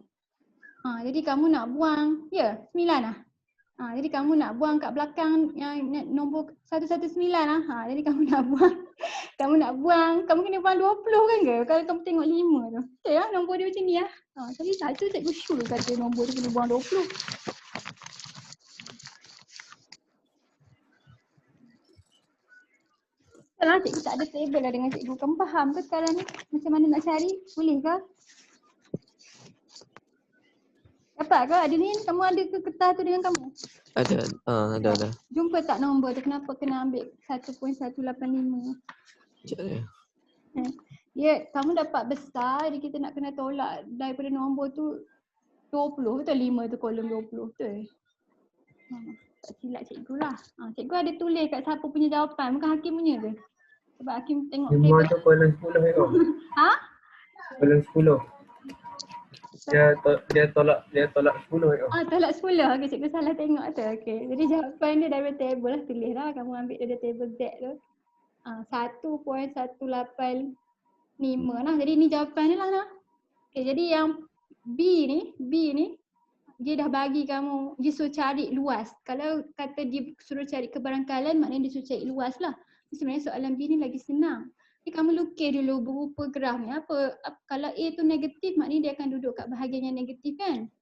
Jadi kamu nak buang, 9 lah. Jadi kamu nak buang kat belakang yang nombor 119 lah. Jadi kamu nak buang, kamu kena buang 20 kan ke? Kalau kamu tengok 5 tu. Betul lah nombor dia macam ni lah. Tapi satu cikgu sure kata nombor dia kena buang 20. Sekarang cikgu tak ada table lah dengan cikgu. Kamu faham ke sekarang ni macam mana nak cari? Boleh ke? Dapat ke? Ada ni, kamu ada ke kertas tu dengan kamu?
Ada.
Jumpa tak nombor tu? Kenapa kena ambil 1.185?
Sekejap ya.
Kamu dapat besar, jadi kita nak kena tolak daripada nombor tu 20. Betul 5 tu kolom 20. Betul? Tak silap cikgu lah. Cikgu ada tulis kat siapa punya jawapan, bukan Hakim punya ke? Sebab Hakim tengok
5 tu kolom 10 Eko. Kolom 10. Dia tolak 10 Eko.
Tolak 10. Okey, cikgu salah tengok tu. Okey. Jadi jawapan dia daripada table lah, tulis lah. Kamu ambil dari table Z tu. 1.185 lah. Jadi ni jawapan dia lah. Okey, jadi yang B ni dia dah bagi kamu, dia suruh cari luas. Kalau kata dia suruh cari kebarangkalan, maknanya dia suruh cari luas lah. Sebenarnya soalan B ni lagi senang. Jadi kamu lukis dulu berupa graf ni. Kalau A tu negatif, maknanya dia akan duduk kat bahagian yang negatif kan?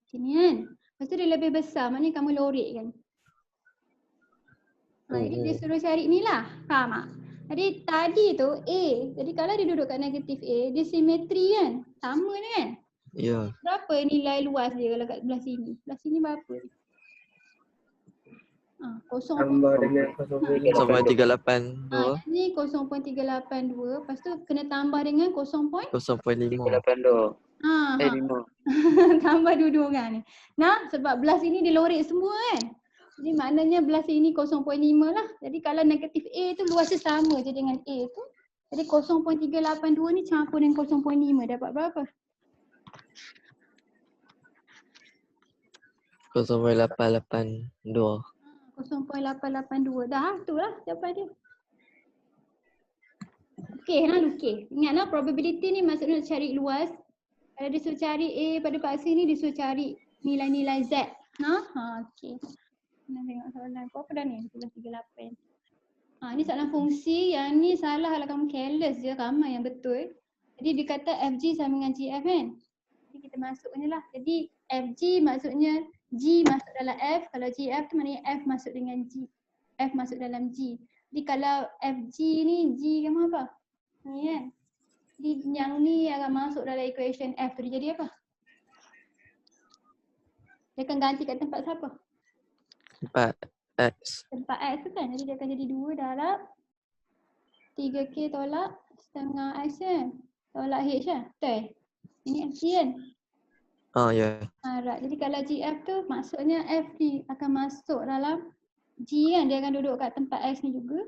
Sini kan? Lepas tu dia lebih besar, maknanya kamu lorek kan? Jadi dia suruh cari ni lah. Faham tak? Jadi tadi tu A. Jadi kalau dia duduk kat negatif A, dia simetri kan? Sama ni kan?
Ya.
Berapa nilai luas dia kalau kat belah sini? Belah sini berapa?
Tambah dengan
0.382.
Ni 0.382. Lepas tu kena tambah dengan
0.5.
82. 5.
Tambah dua-dua orang ni. Sebab belah sini dia lorek semua kan? Jadi maknanya belah sini 0.5 lah. Jadi kalau negatif A tu luasnya sama je dengan A tu. Jadi 0.382 ni campur dengan 0.5 dapat berapa?
0.882.
0.882. Dah tu lah jawapan dia. Lukis. Ingatlah probability ni maksudnya nak cari luas. Kalau dia suruh cari A pada paksa ni, dia suruh cari nilai-nilai Z. Okey. Nak tengok soalan apa dah ni? 38. Ni soalan fungsi. Yang ni salah kalau kamu careless je, ramai yang betul. Jadi dia kata FG sama dengan GF kan? Jadi kita masuk je lah. Jadi FG maksudnya G masuk dalam F. Kalau GF tu maknanya F masuk dengan G. F masuk dalam G. Jadi kalau FG ni, G kamu apa? Ni kan? Jadi yang ni akan masuk dalam equation F tu. Dia jadi apa? Dia akan ganti kat tempat siapa?
Tempat X.
Tempat X tu kan? Jadi dia akan jadi 2 darab 3K tolak setengah X kan? Tolak H kan? Betul? Ini FG kan?
Ya.
Right. Jadi kalau GF tu maksudnya F ni akan masuk dalam G kan? Dia akan duduk kat tempat X ni juga.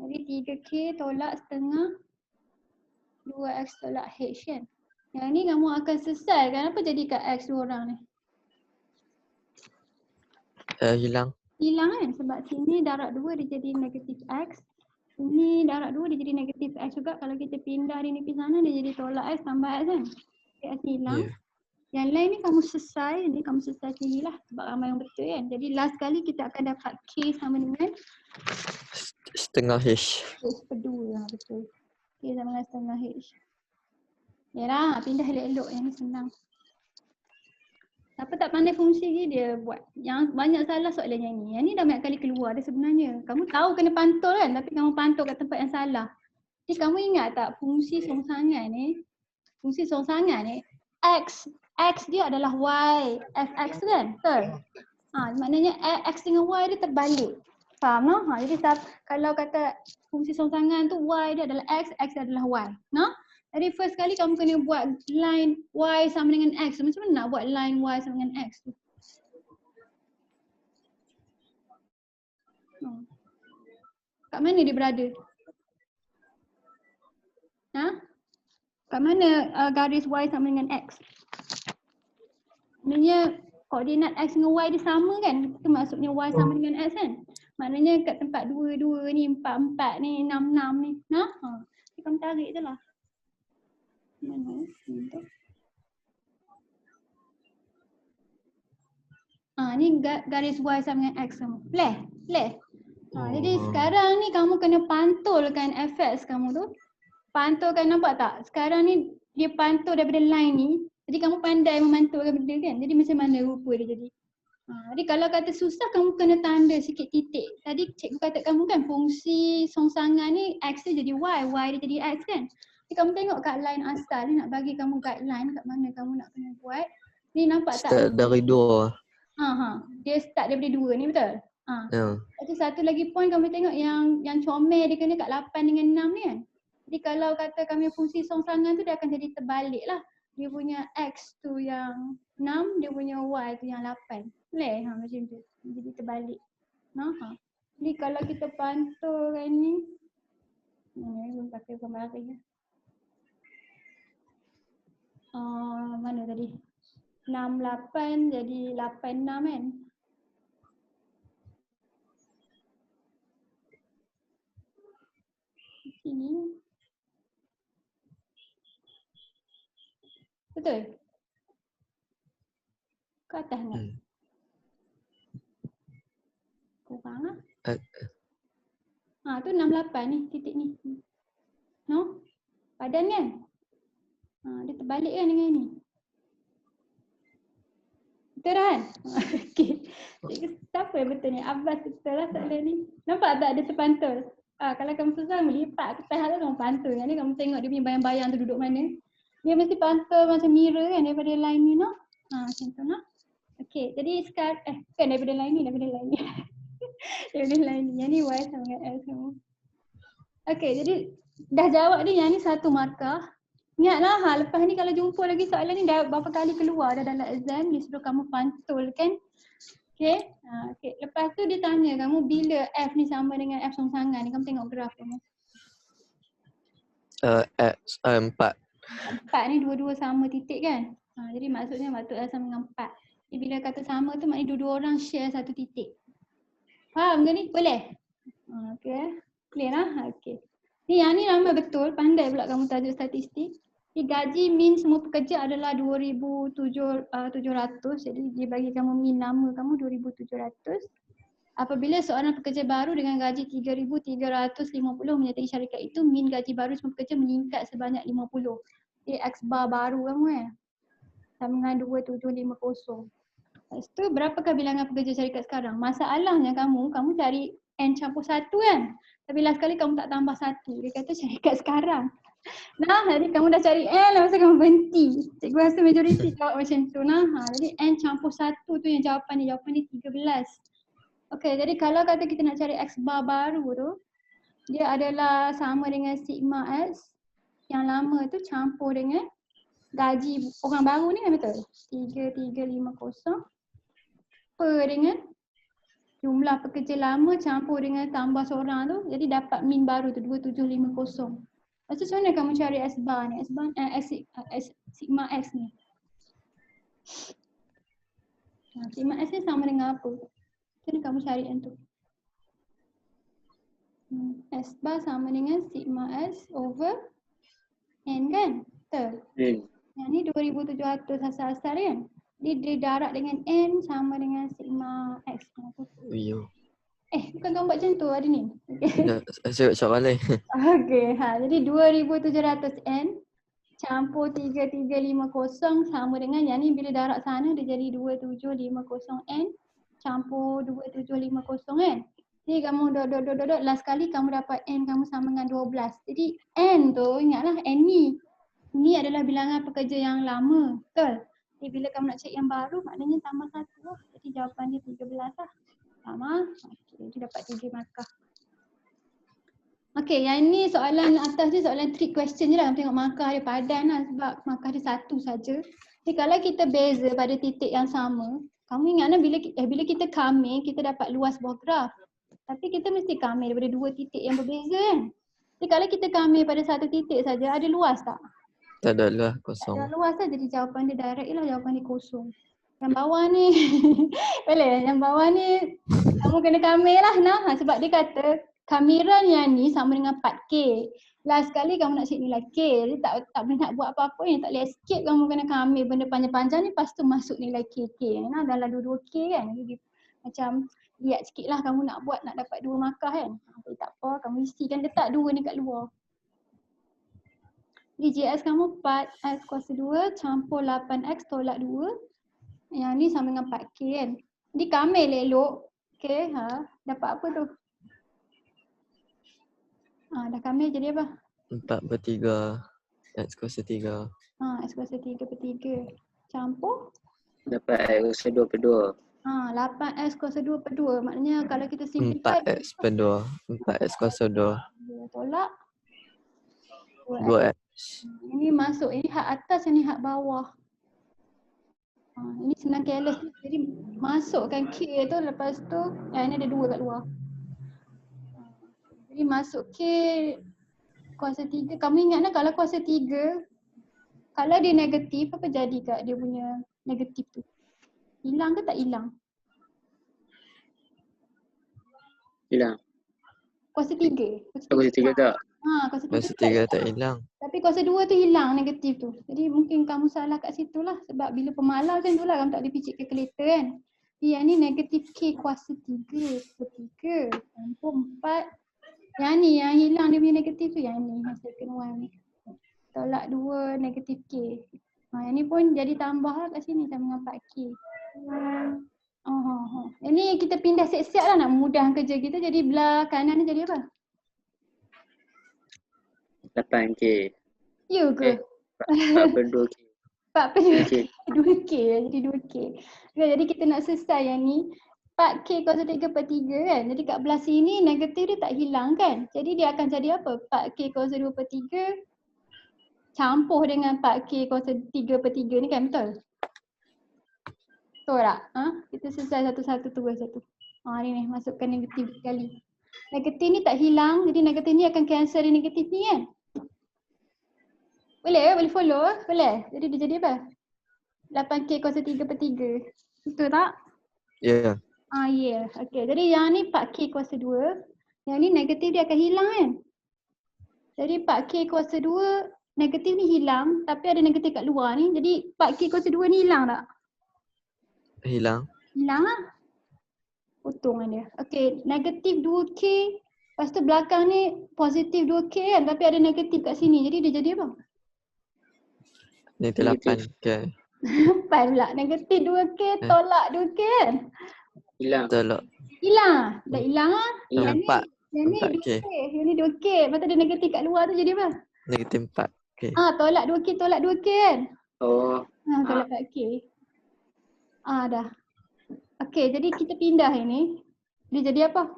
Jadi 3K tolak setengah 2X tolak H kan? Yang ni kamu akan selesaikan. Apa jadi kat X dua orang ni?
Hilang.
Hilang kan? Sebab sini darab 2 dia jadi negatif X. Sini darab 2 dia jadi negatif X juga. Kalau kita pindah ni pergi sana dia jadi tolak X tambah X kan? X hilang.
Yeah.
Yang lain ni kamu selesai. Ni kamu selesai sendiri lah. Sebab ramai yang betul kan? Jadi last kali kita akan dapat K sama dengan
Setengah H.
H per 2 lah betul. K sama dengan setengah H. Yalah, pindah elok-elok yang ni senang. Siapa tak pandai fungsi ni dia buat. Yang banyak salah soalan yang ni. Yang ni dah banyak kali keluar dia sebenarnya. Kamu tahu kena pantau kan, tapi kamu pantau kat tempat yang salah. Jadi kamu ingat tak fungsi songsangan ni? Fungsi songsangan ni X dia adalah Y, Fx kan? Betul? Maknanya X dengan Y dia terbalik. Faham no? Jadi kalau kata fungsi songsangan tu Y dia adalah X, X adalah Y. No? Jadi first kali kamu kena buat line Y sama dengan X. Macam mana nak buat line Y sama dengan X tu? Kat mana dia berada? Kat mana garis Y sama dengan X? Maknanya koordinat X dengan Y dia sama kan? Itu maksudnya Y sama dengan X kan? Maknanya kat tempat 2, 2 ni, 4, 4 ni, 6, 6 ni. Jadi kamu tarik je lah. Mana? Ni garis Y sama dengan X sama. Boleh? Jadi sekarang ni kamu kena pantulkan fx kamu tu. Pantulkan, nampak tak? Sekarang ni dia pantul daripada line ni. Jadi kamu pandai memantulkan benda kan? Jadi macam mana rupa dia jadi? Jadi kalau kata susah kamu kena tanda sikit titik. Tadi cikgu kata kamu kan fungsi songsangan ni X dia jadi Y, Y dia jadi X kan? Jadi kamu tengok kat line asal ni nak bagi kamu guideline kat mana kamu nak kena buat. Ni nampak tak?
Start dari 2.
Dia start daripada 2 ni betul? Lepas tu satu lagi point kamu tengok yang comel dia kena kat 8 dengan 6 ni kan? Jadi kalau kata kami fungsi songsangan tu dia akan jadi terbalik lah. Dia punya X tu yang 6, dia punya Y tu yang 8. Boleh? Macam tu. Jadi terbalik. Jadi kalau kita pantulkan ni, belum pakai gambar lagi. Mana tadi? 6, 8 jadi 8, 6 kan? Sini. Betul? Ke atas nak? Kurang lah. Tu 6, 8 ni, titik ni. No? Padan kan? Dia terbalik kan dengan ni. Betul kan? Okey. Siapa yang betul ni? Abbas betul lah soalan ni. Nampak tak dia terpantul? Kalau kamu susah melipat ke atas tu kamu pantul kan? Kamu tengok dia punya bayang-bayang tu duduk mana. Dia mesti pantul macam mirror kan daripada line ni, no? Macam tu, no? Okey, jadi sekarang, kan daripada line ni. Daripada line ni. Yang ni Y sama dengan L semua. Okey, jadi dah jawab ni, yang ni satu markah. Ingatlah, lepas ni kalau jumpa lagi soalan ni dah berapa kali keluar dah dalam exam, dia suruh kamu pantulkan. Okey, lepas tu dia tanya kamu bila F ni sama dengan F songsangan ni, kamu tengok graf kamu.
X 4.
4 ni dua-dua sama titik kan? Jadi maksudnya waktu L sama dengan 4. Jadi bila kata sama tu maknanya dua-dua orang share satu titik. Faham ke ni? Boleh? Okey. Clear lah? Okey. Ni yang ni nama betul, pandai pula kamu tajuk statistik. Gaji min semua pekerja adalah 2,700. Jadi dia bagi kamu min nama kamu 2,700. Apabila seorang pekerja baru dengan gaji 3,350 menyertai syarikat itu, min gaji baru semua pekerja meningkat sebanyak 50. Jadi X bar baru kamu sama dengan 2,750. Lepas tu berapakah bilangan pekerja syarikat sekarang? Masalahnya kamu cari N campur 1 kan? Tapi last kali kamu tak tambah 1. Dia kata syarikat sekarang. Jadi kamu dah cari N, lepas tu kamu berhenti. Cikgu rasa majoriti jawab macam tu. Jadi N campur 1 tu yang jawapan ni 13. Okey, jadi kalau kata kita nak cari X bar baru tu, dia adalah sama dengan sigma X yang lama tu campur dengan gaji orang baru ni kan, betul? 3,350 per dengan jumlah pekerja lama campur dengan tambah seorang tu, jadi dapat min baru tu 2,750. Lepas tu macam mana kamu cari S bar ni? Sigma X ni. Sigma X ni sama dengan apa? Jadi kamu cari yang tu. S bar sama dengan sigma S over N kan? Betul? Yang ni 2,700 asal-asal kan? Jadi dia darat dengan N sama dengan sigma X. Bukan kamu buat macam tu hari ni?
Saya buat soalan lain.
Okey, jadi 2,700 N campur 3,350 sama dengan yang ni bila darat sana dia jadi 2,750 N campur 2,750 kan. Jadi kamu dot last kali kamu dapat N kamu sama dengan 12. Jadi N tu ingatlah N ni adalah bilangan pekerja yang lama, betul? Jadi bila kamu nak cek yang baru maknanya tambah 1 lah. Jadi jawapan dia 13 lah. Sama. Okey, dia dapat 3 markah. Okay, yang ni soalan atas ni soalan trick question je lah. Tengok markah dia padan lah sebab markah dia satu saja. Jadi kalau kita beza pada titik yang sama, kamu ingat lah bila kita kamir, kita dapat luas bawah graf. Tapi kita mesti kamir daripada dua titik yang berbeza kan. Jadi kalau kita kamir pada satu titik saja, ada luas tak?
Tak ada lah,
Tak
kosong.
ada luas lah, jadi jawapan dia direct lah, jawapan dia kosong. Yang bawah ni, boleh? Yang bawah ni, kamu kena kamir lah nah. Sebab dia kata, kamiran yang ni sama dengan 4K. Last sekali kamu nak cek nilai K, jadi tak boleh nak buat apa-apa yang tak boleh escape, kamu kena kamir benda panjang-panjang ni, lepas tu masuk nilai KK. Nah, dalam 22K kan, jadi macam lihat sikit lah kamu nak buat, nak dapat 2 markah kan. Jadi tak apa, kamu isikan letak 2 ni kat luar. Jadi JS kamu 4X kuasa 2 campur 8X tolak 2. Yang ni sama dengan 4K kan. Jadi kamil elok. Okay, dapat apa tu? Dah kamil jadi apa?
4/3 X kuasa 3.
X kuasa 3/3. Campur?
Dapat X kuasa 2/2.
8X kuasa 2/2. Maknanya kalau kita simplify
4X/2. 4X kuasa 2.
Tolak
2X.
Ini masuk, ini hak atas, ini hak bawah. Ini senang careless. Jadi masukkan K tu, lepas tu ini ada 2 kat luar. Jadi masuk K kuasa 3. Kamu ingat kalau kuasa 3, kalau dia negatif, apa jadi kat dia punya negatif tu? Hilang ke tak hilang?
Hilang.
Kuasa 3.
Kuasa 3 tak?
Kuasa 3 tak hilang.
Tapi kuasa 2 tu hilang negatif tu. Jadi mungkin kamu salah kat situ lah. Sebab bila pemalas macam tu lah, kamu tak boleh picit kalkulator kan. Yang ni negatif K kuasa 3/3 campur 4. Yang ni yang hilang dia punya negatif tu, yang ni, yang second one ni. Tolak 2 negatif K. Yang ni pun jadi tambah lah kat sini sama dengan 4K. Yang ni kita pindah siap-siap lah nak mudahkan kerja kita. Jadi belah kanan ni jadi apa?
8K.
Ya ke?
4/2K.
2K jadi 2K. Jadi kita nak selesai yang ni 4K kuasa 3/3 kan. Jadi kat belah sini negatif dia tak hilang kan. Jadi dia akan jadi apa? 4K kuasa 2/3 campur dengan 4K kuasa 3/3 ni kan, betul? Betul tak? Kita selesai satu-satu tugas satu. Ni masukkan negatif sekali. Negatif ni tak hilang, jadi negatif ni akan cancel dengan negatif ni kan. Boleh follow? Boleh? Jadi dia jadi apa? 8K kuasa 3/3. Betul tak?
Ya.
Ya. Okay. Jadi yang ni 4K kuasa 2. Yang ni negatif dia akan hilang kan? Jadi 4K kuasa 2, negatif ni hilang. Tapi ada negatif kat luar ni. Jadi 4K kuasa 2 ni hilang tak?
Hilang.
Hilang lah. Potongan dia. Okay. Negatif 2K. Lepas tu belakang ni positif 2K kan? Tapi ada negatif kat sini. Jadi dia jadi apa?
Negatif 8K.
4 pula. Negatif 2K tolak 2K kan?
Hilang.
Tolak.
Hilang. Dah hilang lah.
Hilang.
Yang ni
4K.
2K. Yang ni 2K. Lepas tu ada negatif kat luar tu jadi apa?
Negatif 4K.
Tolak 2K tolak 2K kan? Tolak 4K. Dah. Okay, jadi kita pindah ini. Dia jadi apa?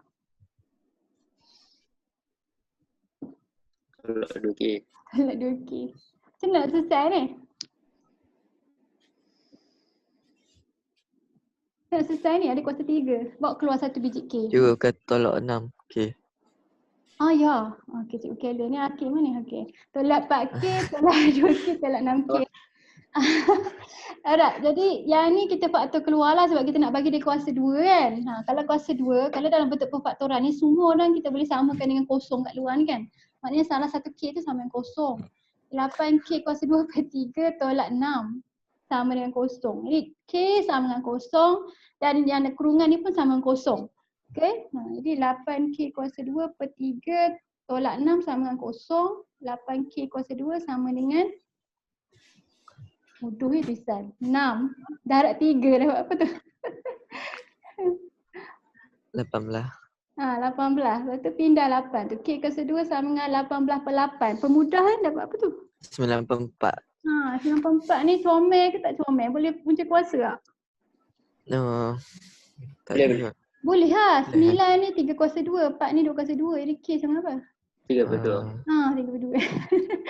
Tolak 2K.
Tolak 2K. Macam nak selesai ni? Nak selesai ni ada kuasa 3. Bawa keluar satu biji K.
Juga kata tolak 6K.
Ya. Okay, cikgu Keller ni Hakim mana? Okay. Tolak 4K, tolak 2K, tolak 6K. Alright, jadi yang ni kita faktor keluar lah sebab kita nak bagi dia kuasa 2 kan. Kalau kuasa 2, kalau dalam bentuk pemfaktoran ni semua orang kita boleh samakan dengan kosong kat luar ni kan. Maknanya salah satu K tu sama dengan kosong. 8K kuasa 2/3 tolak 6 sama dengan kosong. Jadi K sama dengan kosong dan yang ada kurungan ni pun sama dengan kosong. Okay, jadi 8K kuasa 2/3 tolak 6 sama dengan kosong. 8K kuasa 2 sama dengan mudah ya tulisan. 6 darab 3 dapat apa tu?
18.
18. Lepas tu pindah 8 tu. K kuasa 2 sama dengan 18/8. Pemudah kan dapat apa tu?
94.
94 ni comel ke tak comel? Boleh punca kuasa tak?
Tak
Boleh.
juga.
Boleh lah. 9 ni 3 kuasa 2. 4 ni 2 kuasa 2. Jadi K sama apa?
32.
32.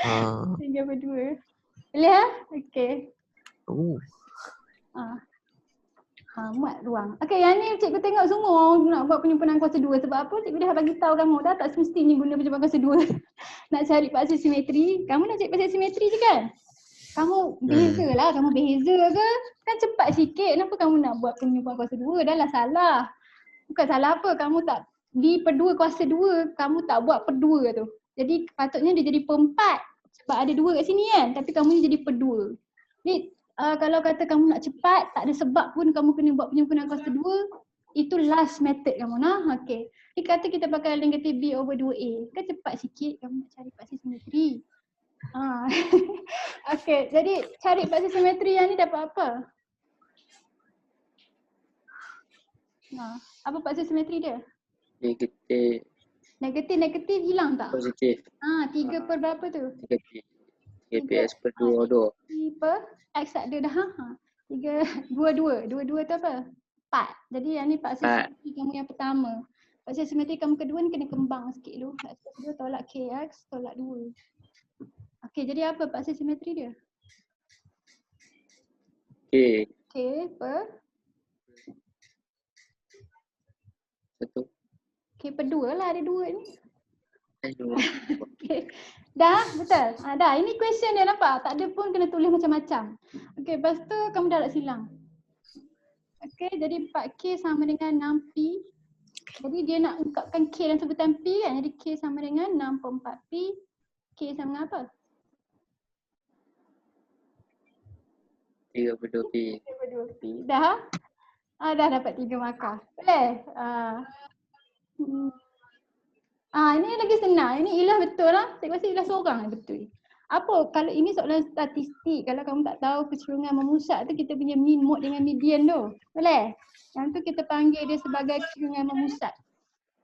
Ah.
32. Boleh ah? Okey.
Oh.
Muat ruang. Okey, yang ni cikgu tengok semua orang nak buat penyempurnaan kuasa 2 sebab apa? Cikgu dah bagi tahu kamu dah tak semestinya guna penyempurnaan kuasa 2. Nak cari paksa simetri, kamu nak cari paksa simetri je kan? Kamu beza lah, kamu beza ke? Kan cepat sikit, kenapa kamu nak buat penyempurnaan kuasa 2? Dah lah salah. Bukan salah apa, kamu tak di per 2 kuasa 2, kamu tak buat per 2 tu. Jadi patutnya dia jadi per 4 sebab ada 2 kat sini kan, tapi kamu ni jadi per 2. Ni kalau kata kamu nak cepat, tak ada sebab pun kamu kena buat penyempurnaan kuasa 2, itu last method kamu nah. Okey. Ni kata kita pakai negatif B/2A. Kan cepat sikit kamu nak cari paksa simetri. Okey, jadi cari paksa simetri yang ni dapat apa? Apa paksa simetri dia?
Negatif.
Negatif hilang tak?
Positif.
3 per berapa tu?
Negatif. X per 2.
3 per X tak ada dah. 3, 2 tu apa? 4. Jadi yang ni paksa simetri kamu yang pertama. Paksa simetri kamu kedua ni kena kembang sikit dulu. Paksa kedua tolak KX, tolak 2. Okey, jadi apa paksa simetri dia? K per
1.
K per 2 lah, ada 2 ni.
Aduh.
Okay. Dah? Betul? Dah. Ini question dia nampak? Tak ada pun kena tulis macam-macam. Okey, lepas tu kamu dah tak silang. Okey, jadi 4K sama dengan 6P. Jadi dia nak ungkapkan K dalam sebutan P kan? Jadi K sama dengan 6 per 4P. K sama dengan apa?
32P.
32P. Dah? Dah dapat 3 markah. Boleh? Ini lagi senang. Ini Ilah betul lah. Saya rasa Ilah seorang yang betul. Apa? Kalau ini soalan statistik, kalau kamu tak tahu kecenderungan memusat tu kita punya mean, mode dengan median tu. Boleh? Yang tu kita panggil dia sebagai kecenderungan memusat.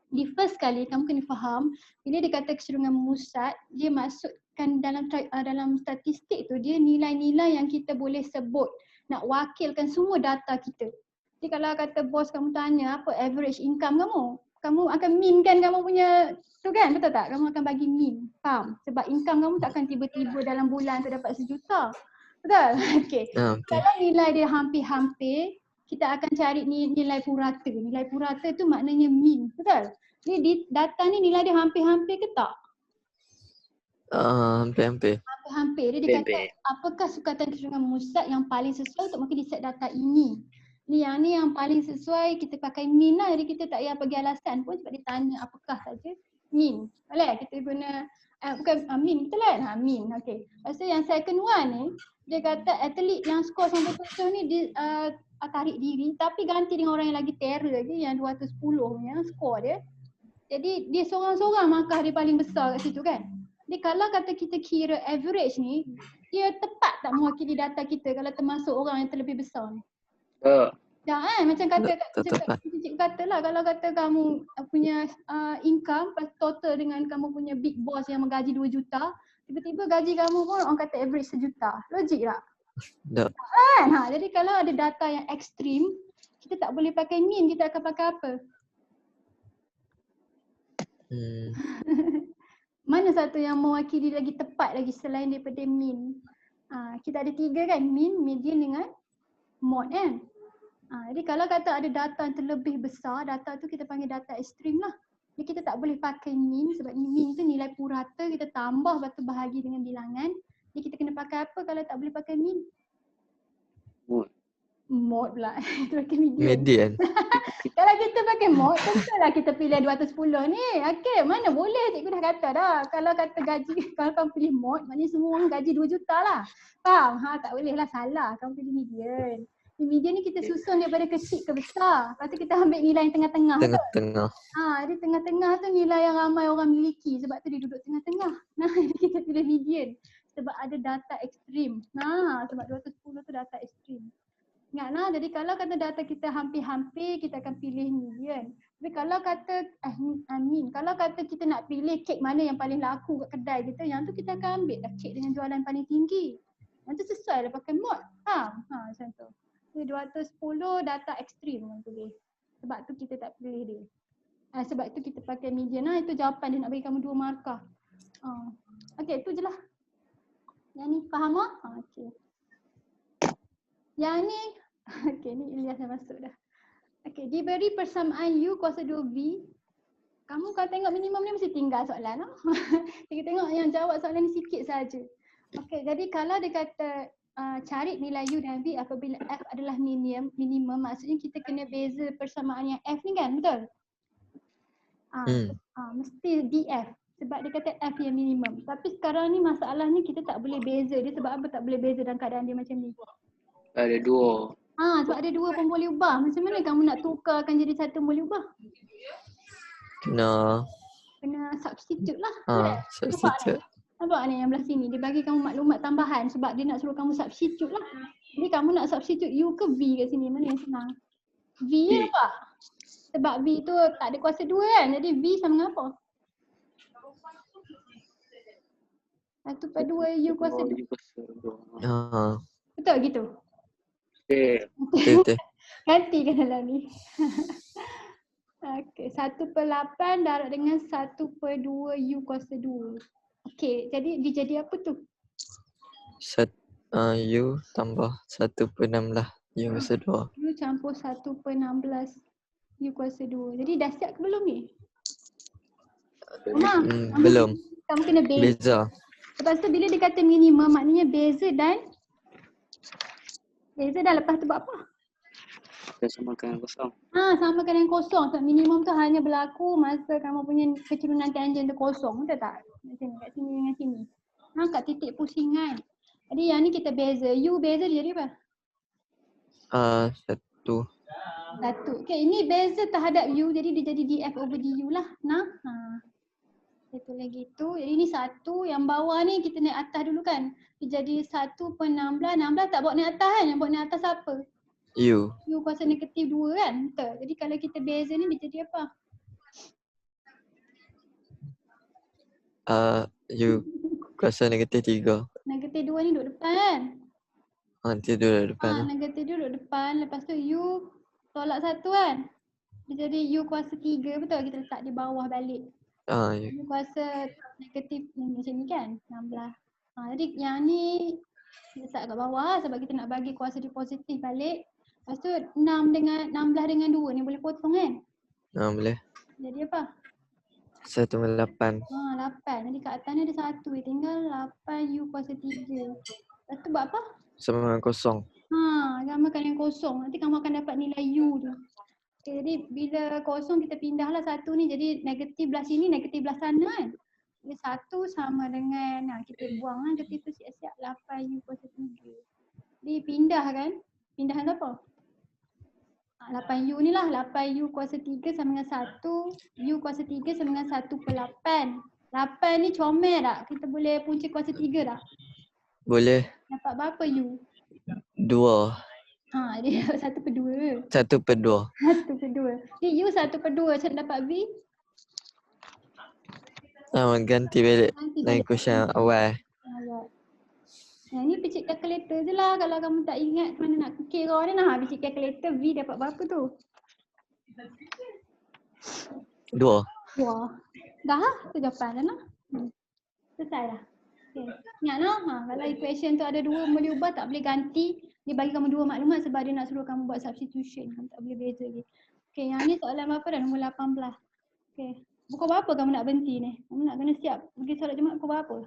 Di first kali kamu kena faham, bila dia kata kecenderungan memusat, dia masukkan dalam statistik tu dia nilai-nilai yang kita boleh sebut nak wakilkan semua data kita. Jadi kalau kata bos kamu tanya apa average income kamu akan mean kan kamu punya tu kan, betul tak? Kamu akan bagi mean, faham? Sebab income kamu takkan tiba-tiba dalam bulan tu dapat 1 juta. Betul? Okey. Kalau nilai dia hampir-hampir, kita akan cari nilai purata. Nilai purata tu maknanya mean, betul? Jadi data ni nilai dia hampir-hampir ke tak?
Hampir-hampir.
Hampir-hampir. Dia kata apakah sukatan kecenderungan memusat yang paling sesuai untuk mungkin di set data ini. Ni yang paling sesuai kita pakai mean lah. Jadi kita tak payah bagi alasan pun sebab dia tanya apakah saja mean. Boleh? Kita guna bukan mean betul kan? Mean. Okey. Lepas tu yang second one ni dia kata atlet yang skor 97 ni dia tarik diri tapi ganti dengan orang yang lagi terror lagi yang 210 punya skor dia. Jadi dia seorang-seorang markah dia paling besar kat situ kan. Jadi kalau kata kita kira average ni, dia tepat tak mewakili data kita kalau termasuk orang yang terlebih besar ni? Macam kata cikgu kata lah kalau kata kamu punya income total dengan kamu punya big boss yang menggaji 2 juta, tiba-tiba gaji kamu pun orang kata average 1 juta. Logik tak?
Tak.
Jadi kalau ada data yang ekstrim, kita tak boleh pakai mean, kita akan pakai apa? Mana satu yang mewakili lagi tepat lagi selain daripada mean? Kita ada 3 kan, mean, median dengan mode kan? Jadi kalau kata ada data yang terlebih besar, data tu kita panggil data ekstrim lah. Jadi kita tak boleh pakai mean sebab mean tu nilai purata, kita tambah lepas tu bahagi dengan bilangan. Jadi kita kena pakai apa kalau tak boleh pakai mean? Mode pula. Itu pakai median. Kalau kita pakai mode, tentulah kita pilih 210 ni. Okey, mana boleh cikgu dah kata dah. Kalau kata gaji, kalau kamu pilih mode, maknanya semua orang gaji 2 juta lah. Faham? Tak boleh lah, salah. Kamu pilih median. Median ni kita susun daripada kecil ke besar. Lepas tu kita ambil nilai yang tengah-tengah.
Tengah-tengah.
Jadi tengah-tengah tu nilai yang ramai orang miliki. Sebab tu dia duduk tengah-tengah. Jadi kita pilih median. Sebab ada data ekstrim. Sebab 210 tu data ekstrim. Ingatlah, jadi kalau kata data kita hampir-hampir, kita akan pilih median. Tapi kalau kata, kalau kata kita nak pilih kek mana yang paling laku kat kedai kita, yang tu kita akan ambil dah kek dengan jualan paling tinggi. Yang tu sesuai lah pakai mod. Macam tu. Jadi 210 data ekstrim yang tulis. Sebab tu kita tak pilih dia. Sebab itu kita pakai median. Itu jawapan dia nak bagi kamu 2 markah. Okey, itu je lah. Yang ni faham tak? Okey. Yang ni, okey ni Ilyas dah masuk dah. Okey, diberi persamaan U kuasa 2V. Kamu kalau tengok minimum ni mesti tinggal soalan. Kita tengok yang jawab soalan ni sikit saja. Okey, jadi kalau dia kata cari nilai U dan V apabila F adalah minimum, maksudnya kita kena beza persamaan yang F ni kan, betul? Mesti DF sebab dia kata F yang minimum. Tapi sekarang ni masalah ni kita tak boleh beza dia. Sebab apa tak boleh beza dalam keadaan dia macam ni?
Ada 2.
Sebab ada 2 pun boleh ubah. Macam mana kamu nak tukarkan jadi 1 boleh ubah? Kena substitute lah.
Substitute.
Nampak ni yang belah sini. Dia bagi kamu maklumat tambahan sebab dia nak suruh kamu substitute lah. Jadi kamu nak substitute U ke V kat sini? Mana yang senang? V nampak? Sebab V tu tak ada kuasa 2 kan? Jadi V sama dengan apa? 1/2 U kuasa 2. Betul gitu?
Betul.
Ganti ke dalam ni. Okey, 1/8 darab dengan 1/2 U kuasa 2. Okey, jadi dia jadi apa tu?
U tambah 1/16 U kuasa 2.
U campur 1/16 U kuasa 2. Jadi dah siap ke belum ni?
Belum.
Kamu kena
Beza.
Lepas tu bila dia kata minimum maknanya beza dan lepas tu buat apa?
Kita samakan yang kosong.
Samakan dengan kosong. Sebab minimum tu hanya berlaku masa kamu punya kecerunan tangent tu kosong. Betul tak? Macam ni, kat sini dengan sini. Kat titik pusingan. Jadi yang ni kita beza. U beza dia jadi apa? 1. Okay, ini beza terhadap U jadi dia jadi df/du lah. Satu lagi tu. Jadi ni 1. Yang bawah ni kita naik atas dulu kan. Dia jadi 1/16. 16 tak bawa naik atas kan? Yang bawa naik atas apa?
U
kuasa negatif 2 kan? Betul. Jadi kalau kita beza ni dia jadi apa?
U kuasa negatif 3.
Negatif 2 ni duduk depan kan?
Nanti duduk depan.
Negatif 2 duduk depan. Lepas tu U tolak 1 kan? Dia jadi U kuasa 3 betul? Kita letak di bawah balik. U kuasa negatif macam ni kan? 16. Jadi yang ni letak kat bawah sebab kita nak bagi kuasa dia positif balik. Lepas tu 16 dengan 2 ni boleh potong kan?
Boleh.
Jadi apa?
1/8.
8. Jadi kat atas ni ada 1. Tinggal 8 U kuasa 3. Lepas tu buat apa?
Sama dengan kosong.
Samakan yang kosong. Nanti kamu akan dapat nilai U tu. Okay, jadi bila kosong kita pindahlah 1 ni jadi negatif belah sini, negatif belah sana kan? Jadi 1 sama dengan, kita buang negatif tu siap-siap 8 U kuasa 3. Jadi pindah kan? Pindahan apa? 8U ni lah, 8U kuasa 3 sama dengan 1, U kuasa 3 sama dengan 1/8. 8 ni comel tak? Kita boleh punca kuasa 3 tak?
Boleh.
Dapat berapa U?
2.
Dia 1/2.
1/2.
1/2. Ni U 1/2, macam dapat V?
Ganti balik. Lain question awal.
Ni picit calculator je lah. Kalau kamu tak ingat mana nak kira ni picit calculator V dapat berapa tu?
2.
Dah lah, tu jawapan dah lah. Selesai dah. Okay. Ingat lah, kalau equation tu ada 2 boleh ubah tak boleh ganti. Dia bagi kamu 2 maklumat sebab dia nak suruh kamu buat substitution. Kamu tak boleh beza lagi. Okay, yang ni soalan berapa dah? Nombor 18. Okay. Pukul berapa kamu nak berhenti ni? Kamu nak kena siap pergi solat Jumaat pukul berapa?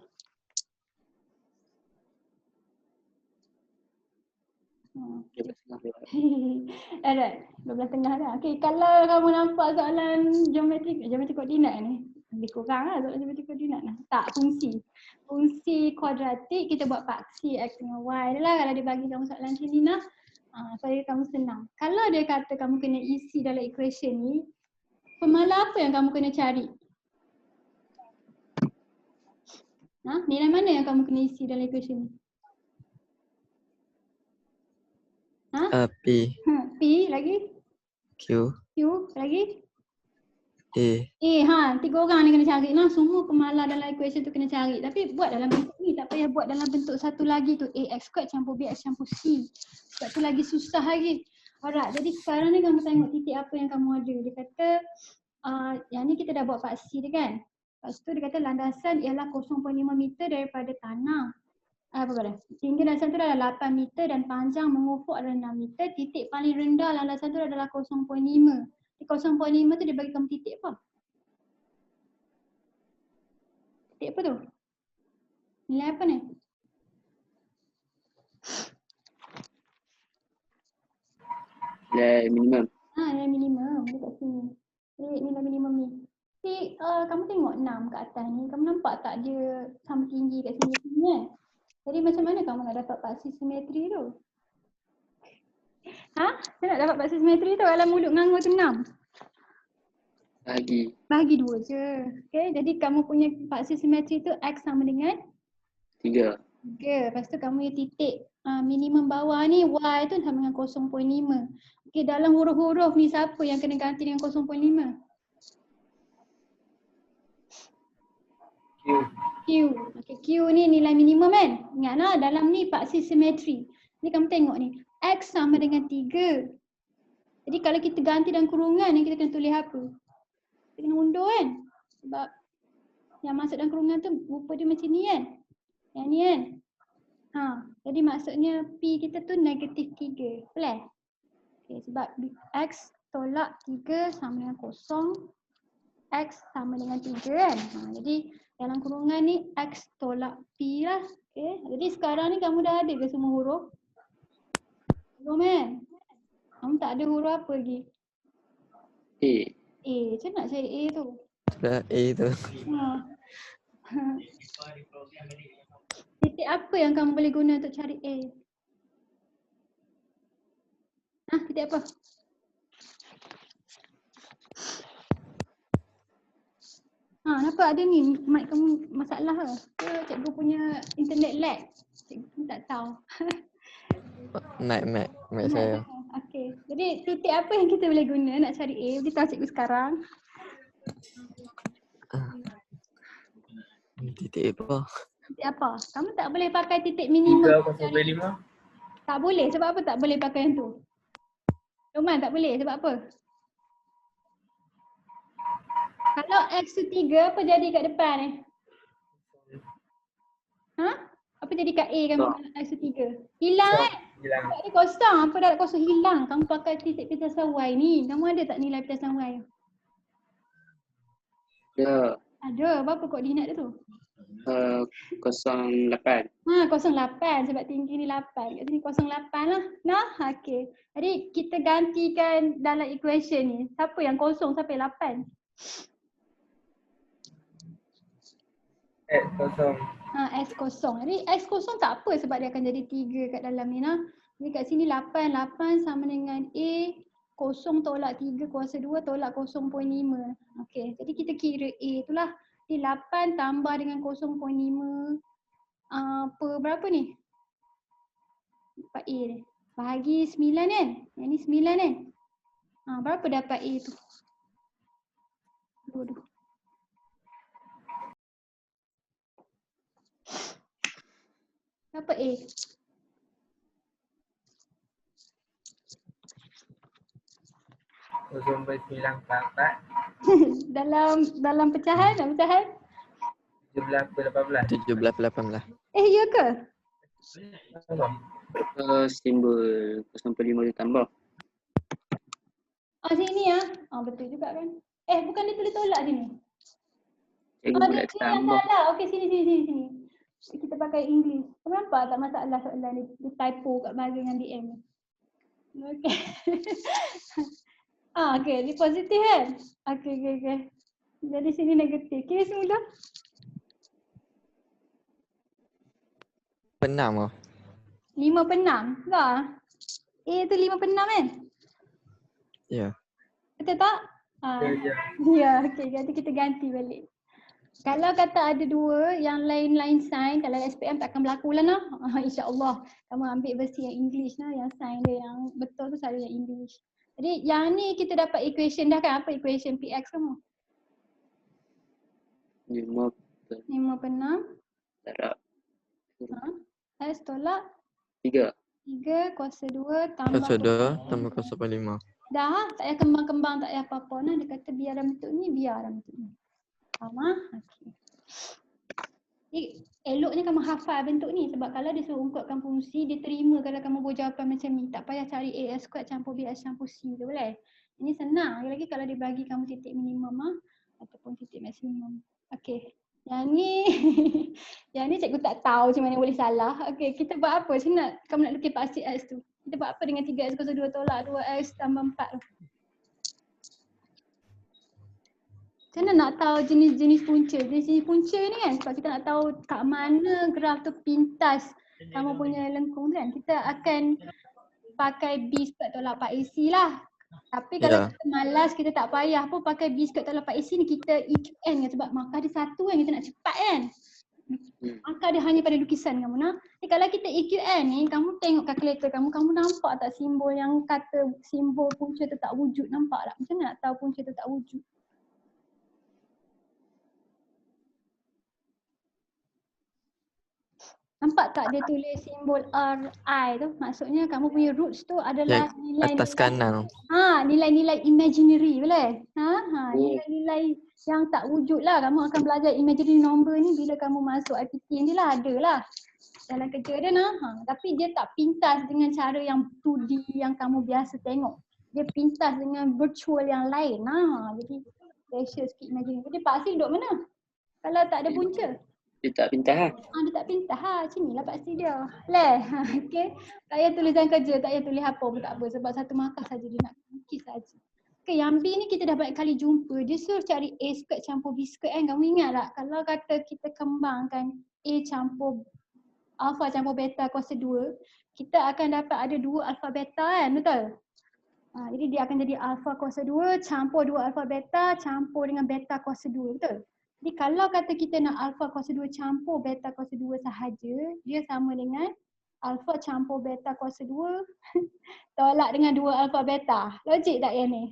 Alright, 12.30 dah. Okay, kalau kamu nampak soalan geometri koordinat ni, lebih kurang lah soalan geometri koordinat lah. Tak, fungsi kuadratik kita buat paksi X dengan Y lah kalau dia bagi kamu soalan macam ni lah. Supaya kamu senang. Kalau dia kata kamu kena isi dalam equation ni, pemala apa yang kamu kena cari? Nilai mana yang kamu kena isi dalam equation ni?
P.
P lagi?
Q.
Lagi?
A.
3 orang ni kena cari lah. Semua pemala dalam equation tu kena cari. Tapi buat dalam bentuk ni. Tak payah buat dalam bentuk satu lagi tu. AX² campur BX campur C. Sebab tu lagi susah lagi. Alright, jadi sekarang ni kamu tengok titik apa yang kamu ada. Dia kata Yang ni kita dah buat paksi dia kan. Lepas tu dia kata landasan ialah 0.5 meter daripada tanah. Tinggi landasan tu adalah 8 meter dan panjang mengufuk adalah 6 meter. Titik paling rendah landasan tu adalah 0.5. 0.5 tu dia bagi kamu titik apa? Titik apa tu? Nilai apa ni?
Nilai minimum.
Nilai minimum dekat sini. Nilai minimum ni. Tapi kamu tengok 6 kat atas ni, kamu nampak tak dia sama tinggi kat sini kan? Jadi macam mana kamu nak dapat paksi simetri tu? Saya nak dapat paksi simetri tu dalam mulut nganggur tu 6. Bahagi 2 je. Okay, jadi kamu punya paksi simetri tu X sama dengan
3.
Lepas tu kamu yang titik minimum bawah ni Y tu sama dengan 0.5. Okay, dalam huruf-huruf ni siapa yang kena ganti dengan 0.5? Q. Okay, Q ni nilai minimum kan? Ingat lah dalam ni paksi simetri. Ni kamu tengok ni. X sama dengan 3. Jadi kalau kita ganti dalam kurungan ni kita kena tulis apa? Kita kena undur kan? Sebab yang masuk dalam kurungan tu rupa dia macam ni kan? Yang ni kan? Jadi maksudnya P kita tu negatif 3. Boleh? Okay, sebab X tolak 3 sama dengan 0. X sama dengan 3 kan? Jadi dalam kurungan ni X tolak P lah. Okay. Jadi sekarang ni kamu dah ada ke semua huruf? Belum kan? Kamu tak ada huruf apa lagi?
A.
Macam nak cari A tu?
Dah A tu.
Titik apa yang kamu boleh guna untuk cari A? Titik apa? Nampak ada ni mic kamu masalah ke? Cikgu punya internet lag? Cikgu tak tahu.
Mic saya.
Okay. Jadi titik apa yang kita boleh guna nak cari A? Beritahu cikgu sekarang.
Titik apa?
Titik apa? Kamu tak boleh pakai titik minimum.
3.5.
Tak boleh. Sebab apa tak boleh pakai yang tu? Roman tak boleh. Sebab apa? Kalau X tu 3, apa jadi kat depan ni? Apa jadi kat A kan kalau X tu 3? Hilang kan?
Hilang.
Tak ada kosong. Apa dah ada kosong hilang? Kamu pakai titik pitasan Y ni. Kamu ada tak nilai pitasan Y? Ada. Berapa koordinat dia tu?
08.
08 sebab tinggi ni 8. Kat sini 08 lah. Okay. Jadi kita gantikan dalam equation ni. Siapa yang kosong, siapa yang 8?
X kosong.
X kosong. Jadi X kosong tak apa sebab dia akan jadi 3 kat dalam ni nah. Jadi kat sini 8 sama dengan A, kosong tolak 3 kuasa 2 tolak 0.5. Okey, jadi kita kira A tu lah. Jadi 8 tambah dengan 0.5 per berapa ni? 4A ni. Bahagi 9 kan? Yang ni 9 kan? Berapa dapat A tu? Aduh. Apa A?
Kosong 9
dalam pecahan?
17
17-18.
Ya ke?
Simbol 0.5 ditambah.
Sini betul juga kan? Bukan dia tulis tolak sini.
Cikgu boleh
Dia yang
tambah.
salah. Okey, sini. Kita pakai English. Kamu nampak tak masalah soalan ni? Dia typo kat bahagian dengan DM ni. Okey. Okey, dia positif kan? Okey. Jadi sini negatif. Kira semula.
Penam lah.
5/6. Tak? A tu 5/6 kan?
Ya.
Betul tak?
Ya.
Ya, okey. Nanti kita ganti balik. Kalau kata ada dua yang lain-lain sign, kalau SPM tak akan berlaku lah nah. InsyaAllah. Kamu ambil versi yang English lah, yang sign dia yang betul tu selalu yang English. Jadi yang ni kita dapat equation dah kan? Apa equation PX kamu? 5/6
Darab
S tolak
3
3 kuasa 2 tambah
Kuasa 2 tambah 0.5.
Dah, tak payah kembang-kembang, tak payah apa-apa. Nah, dia kata biar dalam bentuk ni, biar dalam bentuk ni. Faham ah? Okey. Jadi, eloknya kamu hafal bentuk ni sebab kalau dia suruh ungkapkan fungsi, dia terima kalau kamu buat jawapan macam ni. Tak payah cari A/S squared campur B/S campur C tu boleh. Ini senang. Lagi kalau dia bagi kamu titik minimum ataupun titik maksimum. Okey. Yang ni yang ni cikgu tak tahu macam mana boleh salah. Okey, kita buat apa? Macam nak kamu nak lukis pasti X tu. Kita buat apa dengan 3X kuasa 2 tolak 2X tambah 4 tu? Macam mana nak tahu jenis-jenis punca? Jenis-jenis punca ni kan sebab kita nak tahu kat mana graf tu pintas kamu punya lengkung tu kan. Kita akan pakai B squared tolak 4AC lah. Tapi kalau kita malas, kita tak payah pun pakai B squared tolak 4AC ni, kita EQN kan sebab markah dia satu kan, kita nak cepat kan. Markah dia hanya pada lukisan kamu nak. Jadi kalau kita EQN ni, kamu tengok kalkulator kamu nampak tak simbol yang kata simbol punca tu tak wujud, nampak tak? Macam mana nak tahu punca tu tak wujud? Nampak tak dia tulis simbol RI tu? Maksudnya kamu punya roots tu adalah nilai-nilai
atas kanan.
nilai-nilai imaginary boleh? Nilai-nilai yang tak wujud lah. Kamu akan belajar imaginary number ni bila kamu masuk IPT ni lah, ada lah dalam kerja dia nah. Tapi dia tak pintas dengan cara yang 2D yang kamu biasa tengok. Dia pintas dengan virtual yang lain. Jadi pressure sikit imaginary. Jadi Pak Sil duduk mana? Kalau tak ada punca?
Dia tak pintar lah.
Dia tak pintar Macam ni lah Pak Sil dia. Okay. Tak payah tulisan kerja, tak payah tulis apa pun tak apa. Sebab satu markah saja dia nak lukis saja. Okay, yang B ni kita dah banyak kali jumpa. Dia suruh cari A squared campur B squared kan. Kamu ingat tak? Kalau kata kita kembangkan A campur alpha campur beta kuasa 2, kita akan dapat ada 2 alpha beta kan, betul? Jadi dia akan jadi alpha kuasa 2 campur 2 alpha beta campur dengan beta kuasa 2, betul? Jadi kalau kata kita nak alpha kuasa 2 campur beta kuasa 2 sahaja, dia sama dengan alpha campur beta kuasa 2 tolak dengan 2 alpha beta. Logik tak yang ni?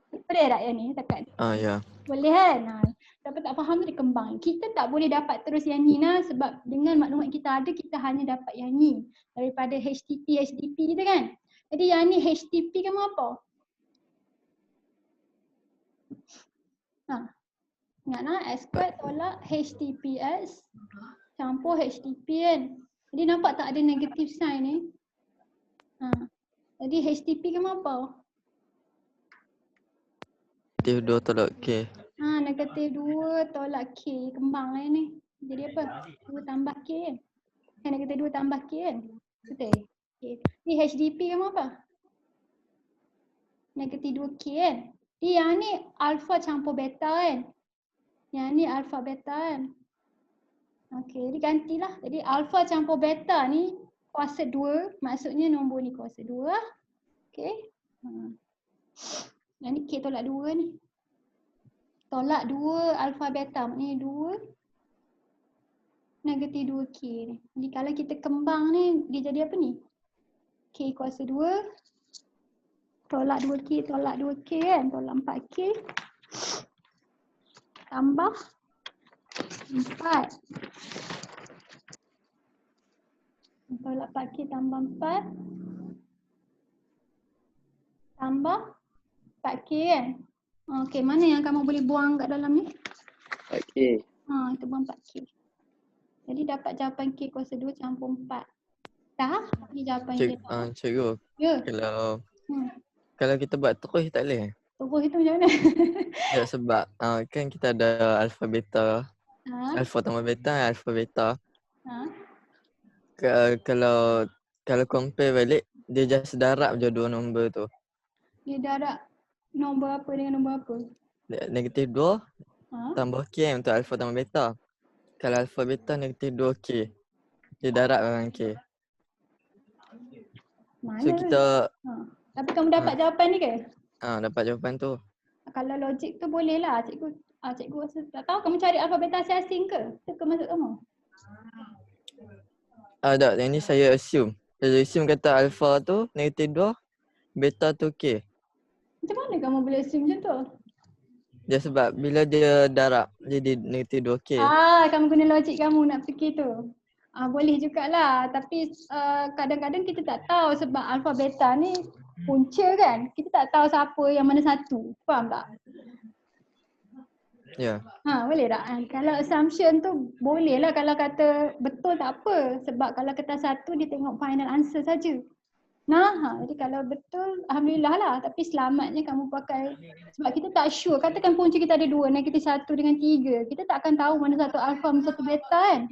Boleh tak yang ni? Takat.
Ya.
Boleh kan? Tapi tak faham tu dia kembang. Kita tak boleh dapat terus yang ni sebab dengan maklumat kita ada, kita hanya dapat yang ni daripada HTP, HDP tu kan. Jadi yang ni HTP kamu apa? Ingat S squared tolak HTPS campur HTP kan. Jadi nampak tak ada negative sign ni? Jadi HTP kamu apa?
Negatif 2 tolak K.
Negatif 2 tolak K. Kembang lah ni. Jadi apa? 2 tambah K kan? Negatif 2 tambah K kan? Betul? Okay. Ni HDP kamu apa? Negatif 2 K kan? Jadi yang ni alpha campur beta kan? Yang ni alpha beta kan? Okay, jadi gantilah. Jadi alpha campur beta ni kuasa 2. Maksudnya nombor ni kuasa 2 lah. Okay. Yang ni K tolak 2 ni. Tolak 2 alpha beta maknanya 2 negatif 2K ni. Jadi kalau kita kembang ni dia jadi apa ni? K kuasa 2 tolak 2K tolak 2K kan? Tolak 4K tambah 4 tolak 4K tambah 4 tambah 4K kan? Okey, mana yang kamu boleh buang kat dalam ni?
4K.
Kita buang 4K. Jadi dapat jawapan K kuasa 2 campur 4. Dah? Ni jawapan dia.
Cikgu.
Ya.
Kalau kita buat terus tak boleh?
Terus itu macam mana?
Ya, sebab kan kita ada alpha beta. Alpha tambah beta, alpha beta. Kalau compare balik, dia just darab je dua nombor tu.
Dia darab nombor apa dengan nombor apa?
Negatif 2 tambah K untuk alpha tambah beta. Kalau alpha beta negatif 2K. Dia darab dengan K.
Mana?
So kita
Tapi kamu dapat jawapan ni ke?
Dapat jawapan tu.
Kalau logik tu boleh lah. Cikgu rasa tak tahu kamu cari alpha beta asing ke? Itu ke maksud kamu?
Tak, yang ni saya assume. Saya assume kata alpha tu negatif 2, beta tu K.
Macam mana kamu boleh assume macam tu?
Dia sebab bila dia darab jadi negatif 2K.
Kamu guna logik kamu nak fikir tu. Boleh jugalah. Tapi kadang-kadang kita tak tahu sebab alpha beta ni punca kan. Kita tak tahu siapa yang mana satu. Faham tak?
Ya.
Boleh tak? Kalau assumption tu boleh lah kalau kata betul tak apa. Sebab kalau kata satu dia tengok final answer saja. Jadi kalau betul alhamdulillah lah. Tapi selamatnya kamu pakai, sebab kita tak sure. Katakan punca kita ada 2, negatif 1 dengan 3. Kita tak akan tahu mana satu alpha, mana satu beta kan.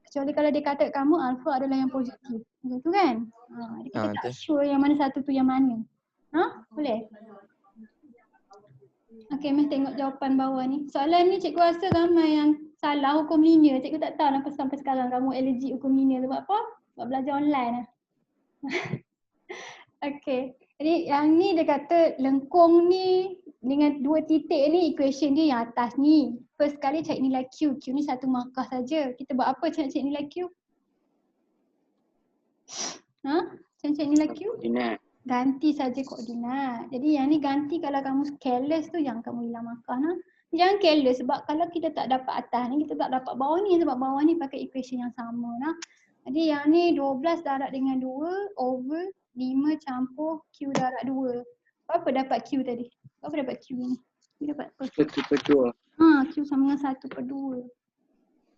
Kecuali kalau dia kata kamu alpha adalah yang positif. Macam tu kan. Jadi kita tak sure yang mana satu tu yang mana. Boleh? Okey, Miss tengok jawapan bawah ni. Soalan ni cikgu rasa ramai yang salah hukum linear. Cikgu tak tahu kenapa sampai sekarang kamu allergic hukum linear. Sebab apa? Sebab belajar online lah. Okey. Jadi yang ni dia kata lengkung ni dengan 2 titik ni equation dia yang atas ni. First kali cari nilai Q. Q ni satu markah saja. Kita buat apa cari nilai Q? Cari nilai Q?
Koordinat.
Ganti saja koordinat. Jadi yang ni ganti kalau kamu careless tu yang kamu hilang markah. Jangan careless sebab kalau kita tak dapat atas ni, kita tak dapat bawah ni sebab bawah ni pakai equation yang sama. Jadi yang ni 12 darab dengan 2 over 5 campur Q darab 2. Berapa dapat Q tadi? Berapa dapat Q ni? Q dapat apa?
1/2.
Q sama dengan 1/2.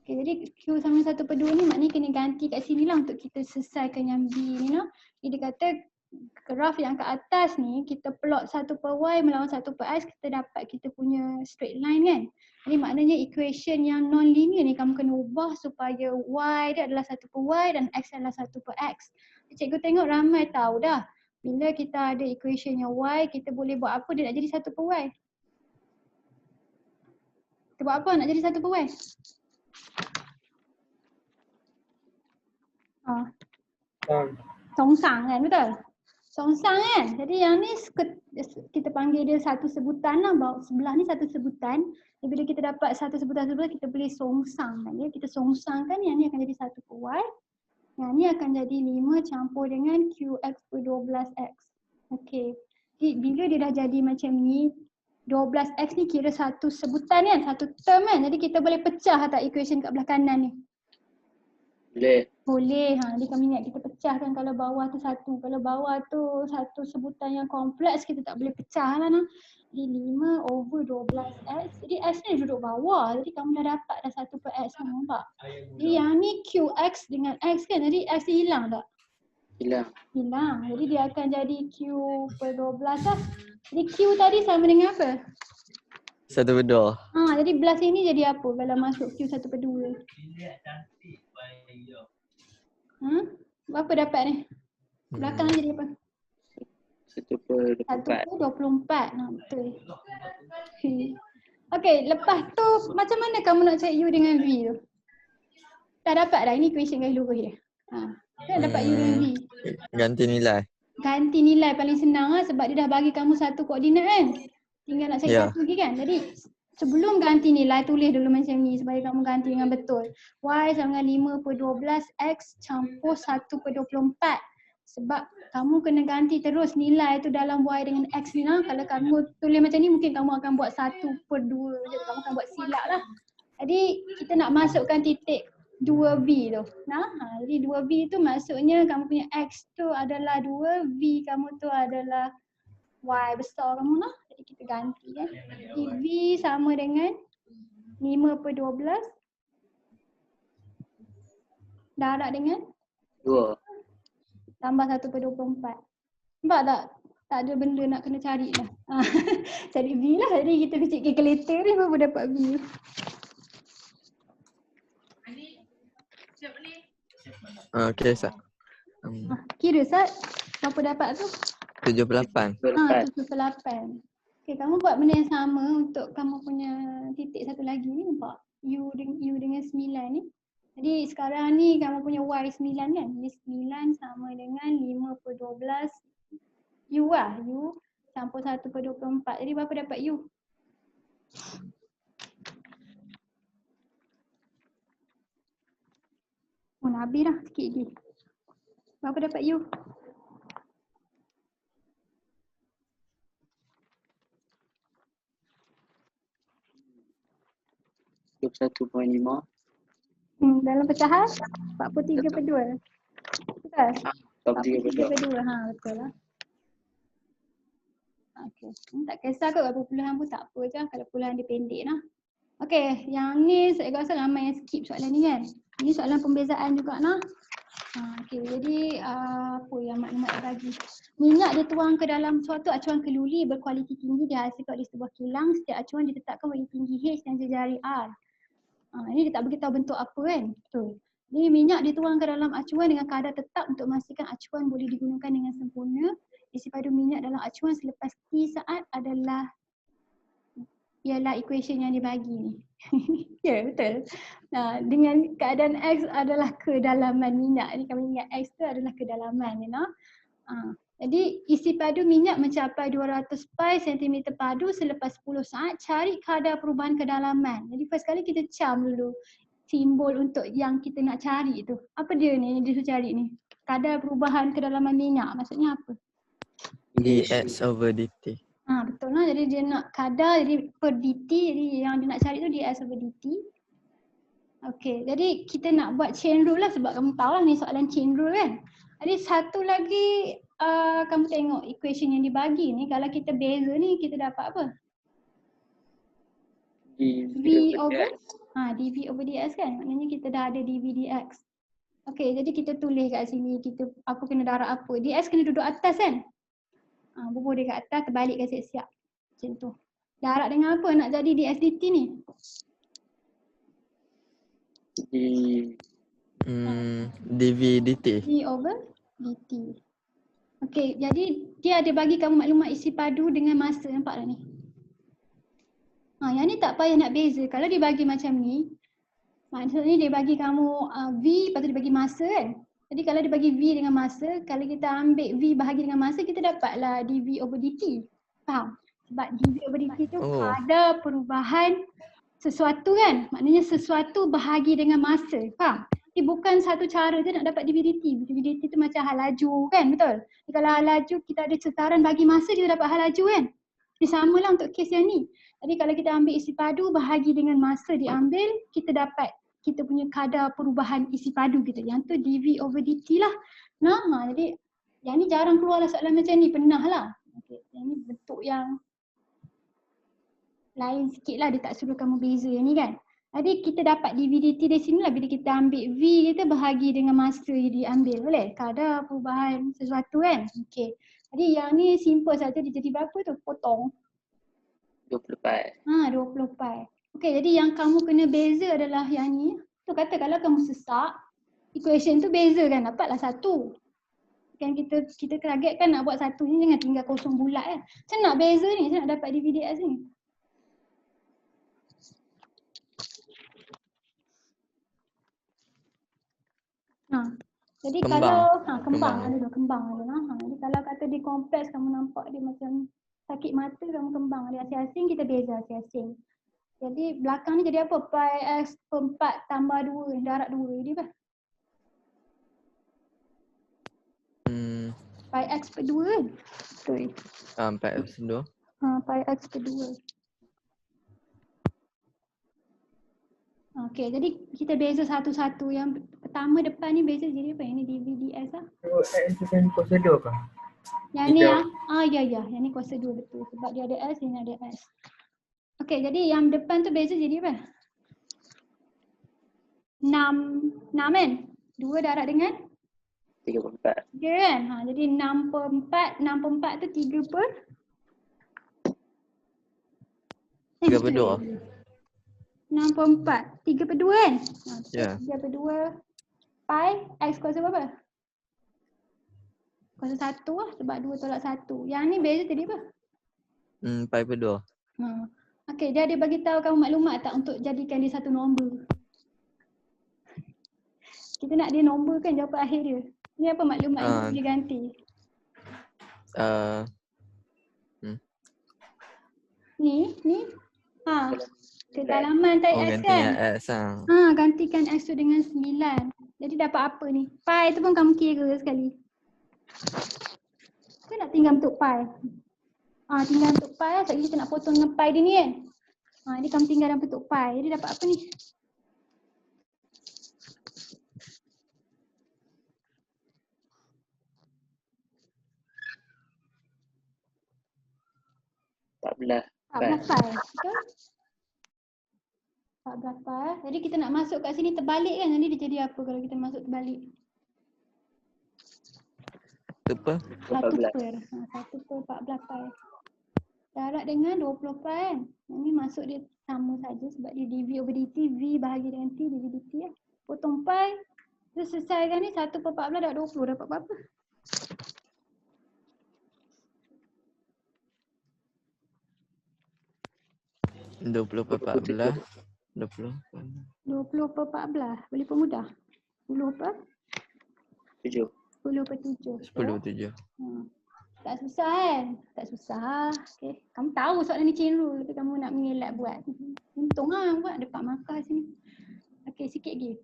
Okay, jadi Q sama dengan 1/2 ni maknanya kena ganti kat sini lah untuk kita selesaikan yang B ni. Jadi dia kata graf yang ke atas ni kita plot 1/y melawan 1/x, kita dapat kita punya straight line kan. Jadi maknanya equation yang non-linear ni kamu kena ubah supaya y dia adalah 1/y dan x adalah 1/x. Cikgu tengok ramai tahu dah. Bila kita ada equation yang y, kita boleh buat apa dia nak jadi 1/y? Kita buat apa nak jadi 1/y? Songsang kan, betul? Songsang kan? Jadi yang ni kita panggil dia satu sebutan lah. Sebelah ni satu sebutan. Jadi bila kita dapat satu sebutan kita boleh songsang kan. Kita songsang kan yang ni akan jadi 1/y. Yang ni akan jadi 5 campur dengan qx/12x. Okey. Jadi bila dia dah jadi macam ni, 12x ni kira satu sebutan kan, satu term kan. Jadi kita boleh pecah tak equation kat belah kanan ni? Boleh. Jadi kami ingat kita pecahkan kalau bawah tu satu. Kalau bawah tu satu sebutan yang kompleks kita tak boleh pecah lah. Jadi 5 over 12x. Jadi x ni duduk bawah. Jadi kamu dah dapat dah 1/x nampak? Jadi yang ni qx dengan x kan. Jadi x ni hilang tak? Hilang. Jadi dia akan jadi q/12 lah. Jadi q tadi sama dengan apa?
1/2.
Jadi belah sini jadi apa kalau masuk q 1/2? Berapa dapat ni? Belakang ni jadi apa? 1/24. Betul. Okey, lepas tu macam mana kamu nak cari u dengan v tu? Dah dapat dah, ini equation garis lurus dia. Dah dapat u dengan v.
Ganti nilai.
Ganti nilai paling senang lah sebab dia dah bagi kamu satu koordinat kan. Tinggal nak cari satu lagi kan. Jadi sebelum ganti nilai tulis dulu macam ni supaya kamu ganti dengan betul. Y sama dengan 5/12x campur 1/24. Sebab kamu kena ganti terus nilai tu dalam y dengan x ni. Kalau kamu tulis macam ni mungkin kamu akan buat 1/2. Jadi kamu akan buat silap lah. Jadi kita nak masukkan titik 2b tu. Jadi 2b tu maksudnya kamu punya x tu adalah 2, v kamu tu adalah y besar kamu lah. Jadi kita ganti kan. Jadi v sama dengan 5/12 darab dengan
2
tambah 1/24. Nampak tak? Tak ada benda nak kena cari lah. Cari v lah. Jadi kita kecil calculator ni baru dapat v.
Okey, Sat.
Kira Sat, berapa dapat tu?
78.
78. Okay, kamu buat benda yang sama untuk kamu punya titik satu lagi ni, nampak? U dengan 9 ni. Jadi sekarang ni kamu punya y 9 kan? Jadi 9 sama dengan 5/12 u lah. U campur 1/24. Jadi berapa dapat u? Nak habis dah sikit lagi. Berapa dapat u?
21.5.
Dalam pecahan 43/2. Betul?
43/2.
Betul lah. Okey. Tak kisah kot berapa puluhan pun tak apa je kalau puluhan dia pendek lah. Okey, yang ni saya rasa ramai yang skip soalan ni kan. Ini soalan pembezaan juga nah. Okey, jadi apa yang maklumat dia bagi? Minyak dituang ke dalam suatu acuan keluli berkualiti tinggi dihasilkan oleh sebuah kilang. Setiap acuan ditetapkan bagi tinggi H dan jari R. Ini dia tak beritahu bentuk apa kan? Betul. Jadi minyak dituang ke dalam acuan dengan kadar tetap untuk memastikan acuan boleh digunakan dengan sempurna. Isi padu minyak dalam acuan selepas T saat ialah equation yang dibagi ni. Ya, betul. Nah, dengan keadaan X adalah kedalaman minyak. Ni kami ingat X tu adalah kedalaman, you know. Jadi isi padu minyak mencapai 200 pi cm padu selepas 10 saat. Cari kadar perubahan kedalaman. Jadi first kali kita cam dulu simbol untuk yang kita nak cari tu. Apa dia ni yang dia suruh cari ni? Kadar perubahan kedalaman minyak. Maksudnya apa?
dx over dt.
Betul lah. Jadi dia nak kadar jadi per dt. Jadi yang dia nak cari tu dx over dt. Okey, jadi kita nak buat chain rule lah sebab kamu tahu lah ni soalan chain rule kan. Jadi satu lagi kamu tengok equation yang dibagi ni, kalau kita beza ni kita dapat apa? V over dv over dx kan. Maknanya kita dah ada dv dx. Okey, jadi kita tulis kat sini kita apa kena darab apa. Dx kena duduk atas kan? Bubuh dia kat atas, terbalik kat siap-siap. Macam tu. Darab dengan apa nak jadi dx dt ni?
dv dt.
V over dt. Okey, jadi dia ada bagi kamu maklumat isi padu dengan masa, nampak tak ni? Yang ni tak payah nak beza. Kalau dia bagi macam ni, maksudnya dia bagi kamu V, lepas tu dia bagi masa kan? Jadi kalau dia bagi V dengan masa, kalau kita ambil V bahagi dengan masa, kita dapatlah dV over dt. Faham? Sebab dV over dt tu kadar perubahan sesuatu kan? Maknanya sesuatu bahagi dengan masa. Faham? Jadi bukan satu cara je nak dapat dV dt. dV dt tu macam hal laju kan? Betul? Jadi kalau hal laju kita ada setaran bagi masa, kita dapat hal laju kan? Jadi samalah untuk kes yang ni. Jadi kalau kita ambil isi padu bahagi dengan masa diambil, kita dapat kita punya kadar perubahan isi padu kita. Yang tu dV over dt lah. Jadi yang ni jarang keluar lah soalan macam ni. Pernah lah. Okay. Yang ni bentuk yang lain sikit lah. Dia tak suruh kamu beza yang ni kan. Jadi kita dapat dV dt dari sini lah. Bila kita ambil V kita bahagi dengan masa yang diambil. Boleh? Kadar perubahan sesuatu kan. Okay. Jadi yang ni simple saja. Dia jadi berapa tu? Potong.
20 pi.
20 pi. Okey, jadi yang kamu kena beza adalah yang ni. Tu kata kalau kamu sesak, equation tu beza kan, dapatlah satu. Kan kita kaget kan nak buat satu ni, jangan tinggal kosong bulat kan. Macam nak beza ni, macam nak dapat dV dx ni. Jadi kalau kembang ada tu, kembang ada. Jadi kalau kata di kompleks kamu nampak dia macam sakit mata, kamu kembang ada asing-asing, kita beza asing-asing. Jadi belakang ni jadi apa? Pi x per 4 tambah 2, darab 2. Jadi apa? Pi x per 2 kan? Betul.
Pi x per 2.
Pi x per 2. Okey, jadi kita beza satu-satu. Yang pertama depan ni beza jadi apa? Yang ni dv dx lah.
X tu kan kuasa 2 kan?
Yang ni ya. Yang ni kuasa 2 betul. Sebab dia ada S, ini ada S. Okey, jadi yang depan tu beza jadi apa? 6 kan? 2 darab dengan?
34.
3 kan? Jadi 6 per 4, 6 per 4 tu 3 per?
3 per 2.
6 per 4, 3 per 2 kan?
Ya.
3 per 2 pi, X kuasa berapa? Kuasa 1 lah sebab 2 tolak 1. Yang ni beza tadi apa?
Pi per 2.
Okey, dia ada bagi tahu kamu maklumat tak untuk jadikan dia satu nombor. Kita nak dia nombor kan jawapan akhir dia. Ni apa maklumat yang boleh ganti? Ni. Kedalaman type X kan? Gantikan X tu dengan 9. Jadi dapat apa ni? Pi tu pun kamu kira sekali. Kita nak tinggal bentuk pi. Tinggal bentuk pi lah. Sebab kita nak potong dengan pi dia ni kan? Jadi kamu tinggal dalam bentuk pi. Jadi dapat apa ni?
14.
14 pi. Betul? 14 pi. Jadi kita nak masuk kat sini terbalik kan? Jadi dia jadi apa kalau kita masuk terbalik?
Apa?
1 per. 1 per 14 pi. Darab dengan 20 pi kan? Ini masuk dia sama saja sebab dia dV over dt. V bahagi dengan T dV dt lah. Potong pi. Terus selesaikan ni 1 per 14 dah 20. Dapat berapa?
Dua per 14. 20.
20 per 14. Boleh permudah. 10 per
7.
10 per 7.
10 per 7.
Tak susah kan? Tak susah. Okay. Kamu tahu soalan ni chain rule tapi kamu nak mengelak buat. Untung lah buat dapat markah sini. Okay, sikit lagi.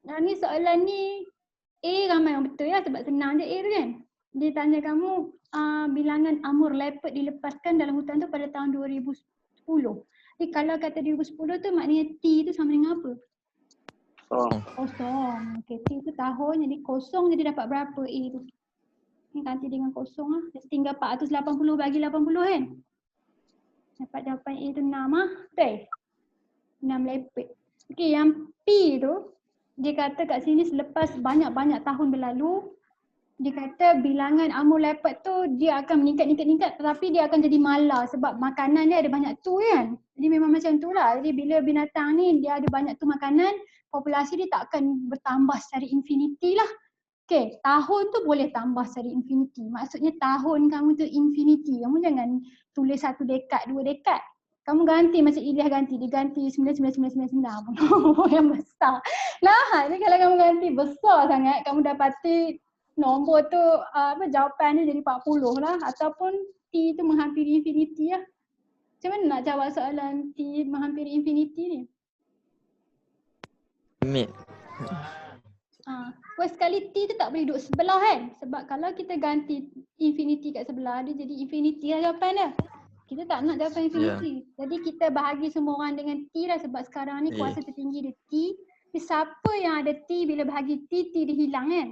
Nah ni soalan ni A ramai yang betul ya sebab senang je A tu kan. Dia tanya kamu bilangan amur leopard dilepaskan dalam hutan tu pada tahun 2010. Jadi kalau kata 2010 tu maknanya T tu sama dengan apa? Kosong. Okay, T tu tahun jadi kosong jadi dapat berapa A tu? Ni ganti dengan kosong lah. Jadi tinggal 480 bagi 80 kan? Dapat jawapan A tu 6 lah. Betul? 6 leopard. Okay, yang P tu dia kata kat sini selepas banyak-banyak tahun berlalu, dia kata bilangan amur leopard tu dia akan meningkat tetapi dia akan jadi malar sebab makanan dia ada banyak tu kan. Jadi memang macam tu lah. Jadi bila binatang ni dia ada banyak tu makanan, populasi dia tak akan bertambah secara infinity lah. Okay, tahun tu boleh tambah secara infinity. Maksudnya tahun kamu tu infinity. Kamu jangan tulis 1 dekad, 2 dekad. Kamu ganti macam Ilyas ganti. Dia ganti 9999 yang besar. Nah, jadi kalau kamu ganti besar sangat, kamu dapati nombor tu jawapan dia jadi 40 lah. Ataupun T tu menghampiri infinity lah. Macam mana nak jawab soalan T menghampiri infinity ni?
Limit.
First sekali T tu tak boleh duduk sebelah kan? Sebab kalau kita ganti infinity kat sebelah, dia jadi infinity lah jawapan dia. Kita tak nak jawapan infinity. Jadi kita bahagi semua orang dengan T lah sebab sekarang ni kuasa tertinggi dia T. Tapi siapa yang ada T bila bahagi T dia hilang kan?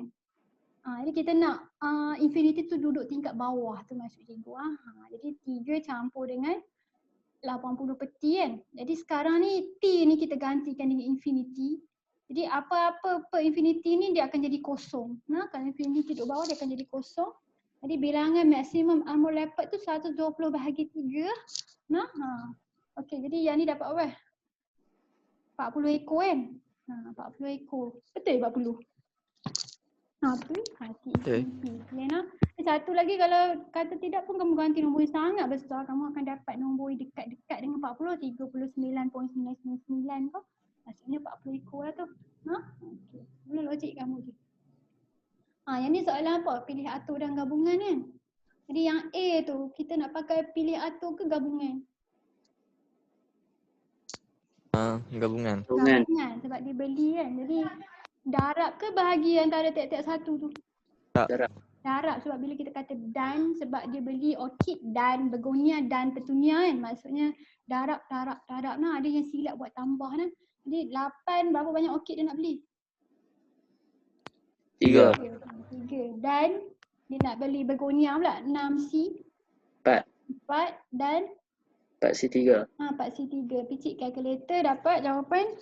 Jadi kita nak infinity tu duduk tingkat bawah tu maksud cikgu. Jadi 3 campur dengan 80 per T kan? Jadi sekarang ni T ni kita gantikan dengan infinity. Jadi apa-apa per infinity ni dia akan jadi kosong. Nah, kalau infinity duduk bawah dia akan jadi kosong. Jadi bilangan maksimum amur leopard tu 120 bahagi 3. Nah, okey, jadi yang ni dapat apa? 40 ekor kan? 40 ekor. Betul 40? Betul? Betul. Lena, satu lagi kalau kata tidak pun kamu ganti nombor yang sangat besar, kamu akan dapat nombor yang dekat-dekat dengan 40, 39.999 kau. Maksudnya 40 ekor lah tu. Okey. Mula logik kamu je. Yang ni soalan apa? Pilih atur dan gabungan kan? Jadi yang A tu, kita nak pakai pilih atur ke gabungan?
Gabungan.
Gabungan sebab dia beli kan. Jadi darab ke bahagi antara tiap-tiap satu tu? Darab sebab bila kita kata dan sebab dia beli orkid dan begonia dan petunia kan. Maksudnya darab. Nah ada yang silap buat tambah nah. Jadi 8 berapa banyak orkid dia nak beli? 3. Dan dia nak beli begonia pula 6C 4 dan
4C3.
4C3. Picit kalkulator dapat jawapan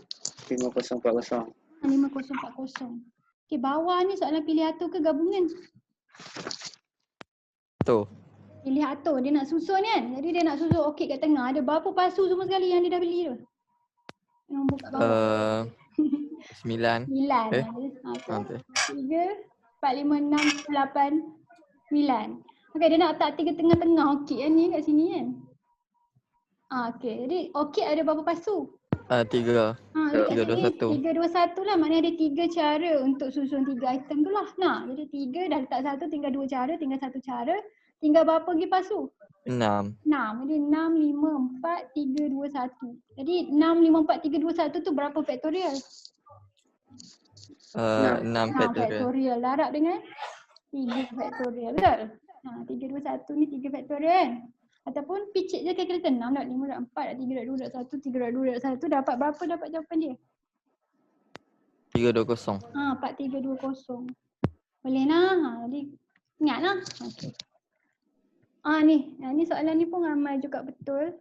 5040.
5040. Okey, bawah ni soalan pilih atur ke gabungan?
Tu.
Pilih atur, dia nak susun kan? Jadi dia nak susun orkid kat tengah. Ada berapa pasu semua sekali yang dia dah beli tu? Nombor kat bawah.
9.
9. 3, 4, 5, 6, 8, 9. Okey, dia nak letak 3 tengah-tengah orkid yang ni kat sini kan? Okey, jadi orkid ada berapa pasu?
3. 3, 2, 1.
3, 2, 1 lah. Maknanya ada 3 cara untuk susun 3 item tu lah. Nah, jadi 3 dah letak 1, tinggal 2 cara, tinggal 1 cara. Tinggal berapa lagi pasu?
6.
6. Jadi 6, 5, 4, 3, 2, 1. Jadi 6, 5, 4, 3, 2, 1 tu berapa faktorial?
6
faktorial. Darab dengan 3 faktorial. Betul? 3, 2, 1 ni 3 faktorial kan? Ataupun picit je kalkulator 6, 5, 4, 3, 2, 1, 3, 2, 1 dapat berapa dapat jawapan dia?
320.
4320. Boleh lah. Jadi ingatlah. Okey. Ni soalan ni pun ramai juga betul.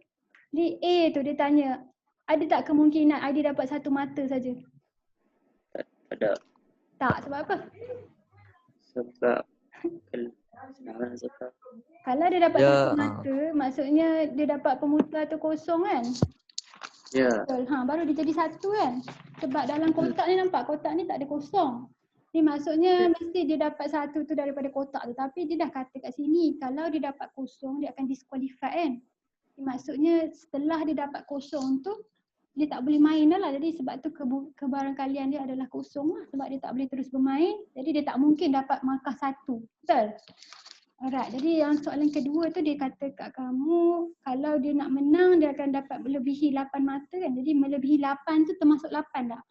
Di A tu dia tanya, ada tak kemungkinan Adi dapat satu mata saja?
Tak ada.
Tak, sebab apa?
Sebab senang sebab
Kalau dia dapat
Ya.
satu mata, maksudnya dia dapat pemutar tu kosong kan?
ya.
Betul. Baru dia jadi satu kan? Sebab dalam kotak ni nampak, kotak ni tak ada kosong. Ni maksudnya mesti dia dapat satu tu daripada kotak tu. Tapi dia dah kata kat sini, kalau dia dapat kosong, dia akan disqualify kan? Ni maksudnya setelah dia dapat kosong tu, dia tak boleh main dah lah. Jadi sebab tu kebarangkalian dia adalah kosong lah. Sebab dia tak boleh terus bermain. Jadi dia tak mungkin dapat markah satu. Betul? Alright, jadi yang soalan kedua tu dia kata kat kamu, kalau dia nak menang dia akan dapat melebihi 8 mata kan. Jadi melebihi 8 tu termasuk 8 tak?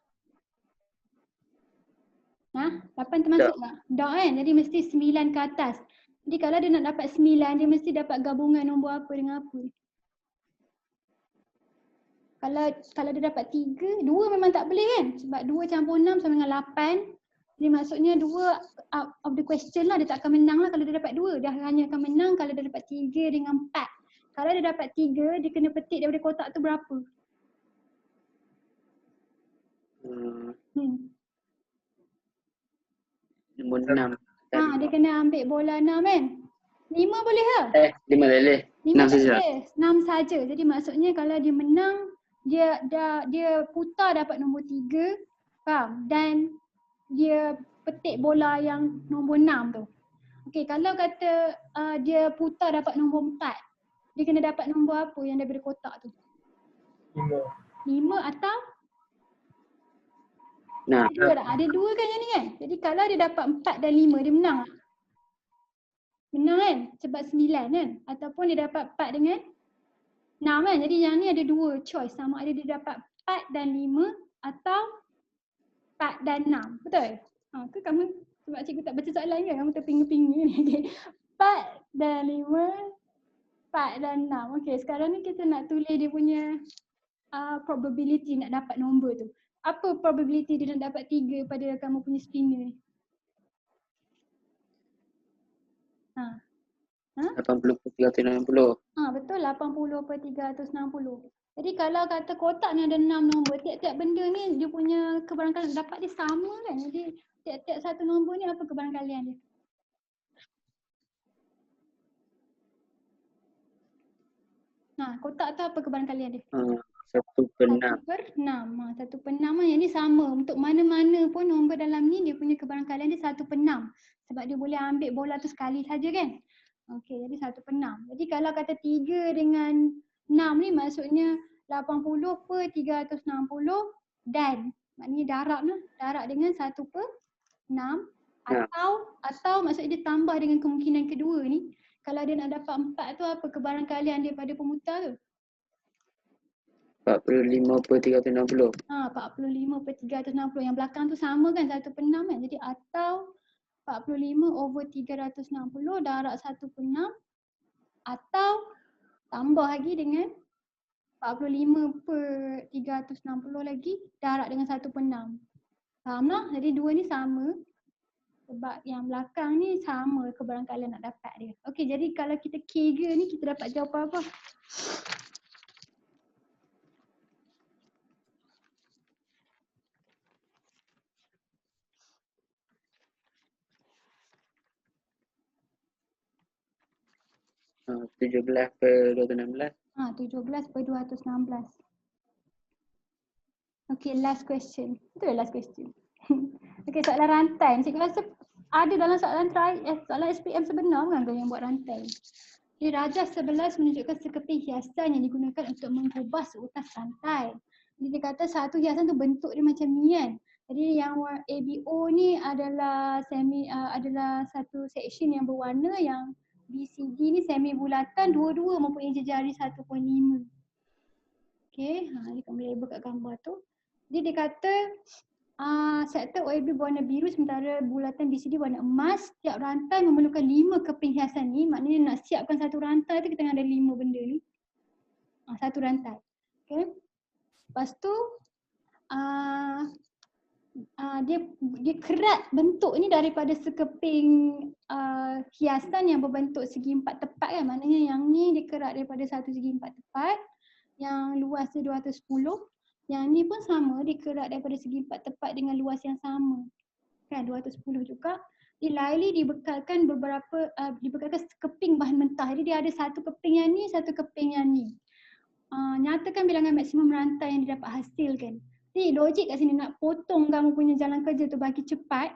8 termasuk tak? Tak kan? Jadi mesti 9 ke atas. Jadi kalau dia nak dapat 9, dia mesti dapat gabungan nombor apa dengan apa? Kalau dia dapat 3, 2 memang tak boleh kan? Sebab 2 campur 6 sama dengan 8. Jadi maksudnya 2 out of the question lah, dia tak akan menang lah kalau dia dapat 2. Dia hanya akan menang kalau dia dapat 3 dengan 4. Kalau dia dapat 3, dia kena petik daripada kotak tu berapa?
Nombor 6.
Dia kena ambil bola 6 kan? 5 boleh ke?
5 boleh.
5
6
tak
saja.
boleh. 6 saja. Jadi maksudnya kalau dia menang, dia putar dapat nombor 3, faham? Dan dia petik bola yang nombor 6 tu. Okey, kalau kata dia putar dapat nombor 4, dia kena dapat nombor apa yang daripada kotak tu? 5 atau?
Nah,
Ada 2 kan yang ni kan? Jadi kalau dia dapat 4 dan 5, dia menang tak? Menang kan? Sebab 9 kan? Ataupun dia dapat 4 dengan 6 kan? Jadi yang ni ada 2 choice. Sama ada dia dapat 4 dan 5 atau 4 dan 6. Betul? Ke kamu, sebab cikgu tak baca soalan kan? Kamu terpinga-pinga ni. Okay. 4 dan 5, 4 dan 6. Okay, sekarang ni kita nak tulis dia punya probability nak dapat nombor tu. Apa probability dia nak dapat 3 pada kamu punya spinner ni?
80 per 360.
Betul, 80 per 360. Jadi kalau kata kotak ni ada 6 nombor, tiap-tiap benda ni dia punya kebarangkalian dapat dia sama kan. Jadi tiap-tiap satu nombor ni apa kebarangkalian dia? Kotak tu apa kebarangkalian dia?
1 per 6.
1 per 6. 1 per 6 lah, yang ni sama. Untuk mana-mana pun nombor dalam ni dia punya kebarangkalian dia 1 per 6. Sebab dia boleh ambil bola tu sekali saja kan. Okey, jadi 1 per 6. Jadi kalau kata 3 dengan 6 ni maksudnya 80 per 360 dan maknanya darab dengan 1 per 6 atau maksudnya dia tambah dengan kemungkinan kedua ni. Kalau dia nak dapat 4 tu apa kebarangkalian dia pada pemutar tu?
45 per 360.
45 per 360. Yang belakang tu sama kan 1 per 6 kan. Jadi atau 45 over 360 darab 1 per 6 atau tambah lagi dengan 45 per 360 lagi darab dengan 1 per 6. Faham tak? Jadi dua ni sama. Sebab yang belakang ni sama kebarangkalian nak dapat dia. Okey, jadi kalau kita kira ni kita dapat jawapan apa?
Ah, 17 per 216.
17 per 216. Okay, last question. Betul last question. Okay, soalan rantai. Cikgu rasa ada dalam soalan soalan SPM sebenar kan yang buat rantai. Jadi rajah 11 menunjukkan sekeping hiasan yang digunakan untuk mengubah seutas rantai. Jadi dia kata satu hiasan tu bentuk dia macam ni kan. Jadi yang ABO ni adalah adalah satu section yang berwarna, yang BCD ni semi bulatan, dua-dua mempunyai jejari 1.5. Okay, dia akan label kat gambar tu. Jadi dia kata sektor OAB berwarna biru sementara bulatan BCD warna emas. Setiap rantai memerlukan 5 keping hiasan ni. Maknanya nak siapkan satu rantai tu kita ada 5 benda ni. Satu rantai. Okay. Lepas tu dia kerat bentuk ni daripada sekeping hiasan yang berbentuk segi empat tepat kan. Maknanya yang ni dia kerat daripada satu segi empat tepat, yang luas dia 210. Yang ni pun sama, dia kerat daripada segi empat tepat dengan luas yang sama kan, 210 juga. Dia lain dibekalkan dibekalkan sekeping bahan mentah. Jadi dia ada satu keping yang ni, satu keping yang ni. Nyatakan bilangan maksimum rantai yang didapat hasilkan. Ni logik kat sini, nak potong kamu punya jalan kerja tu bagi cepat.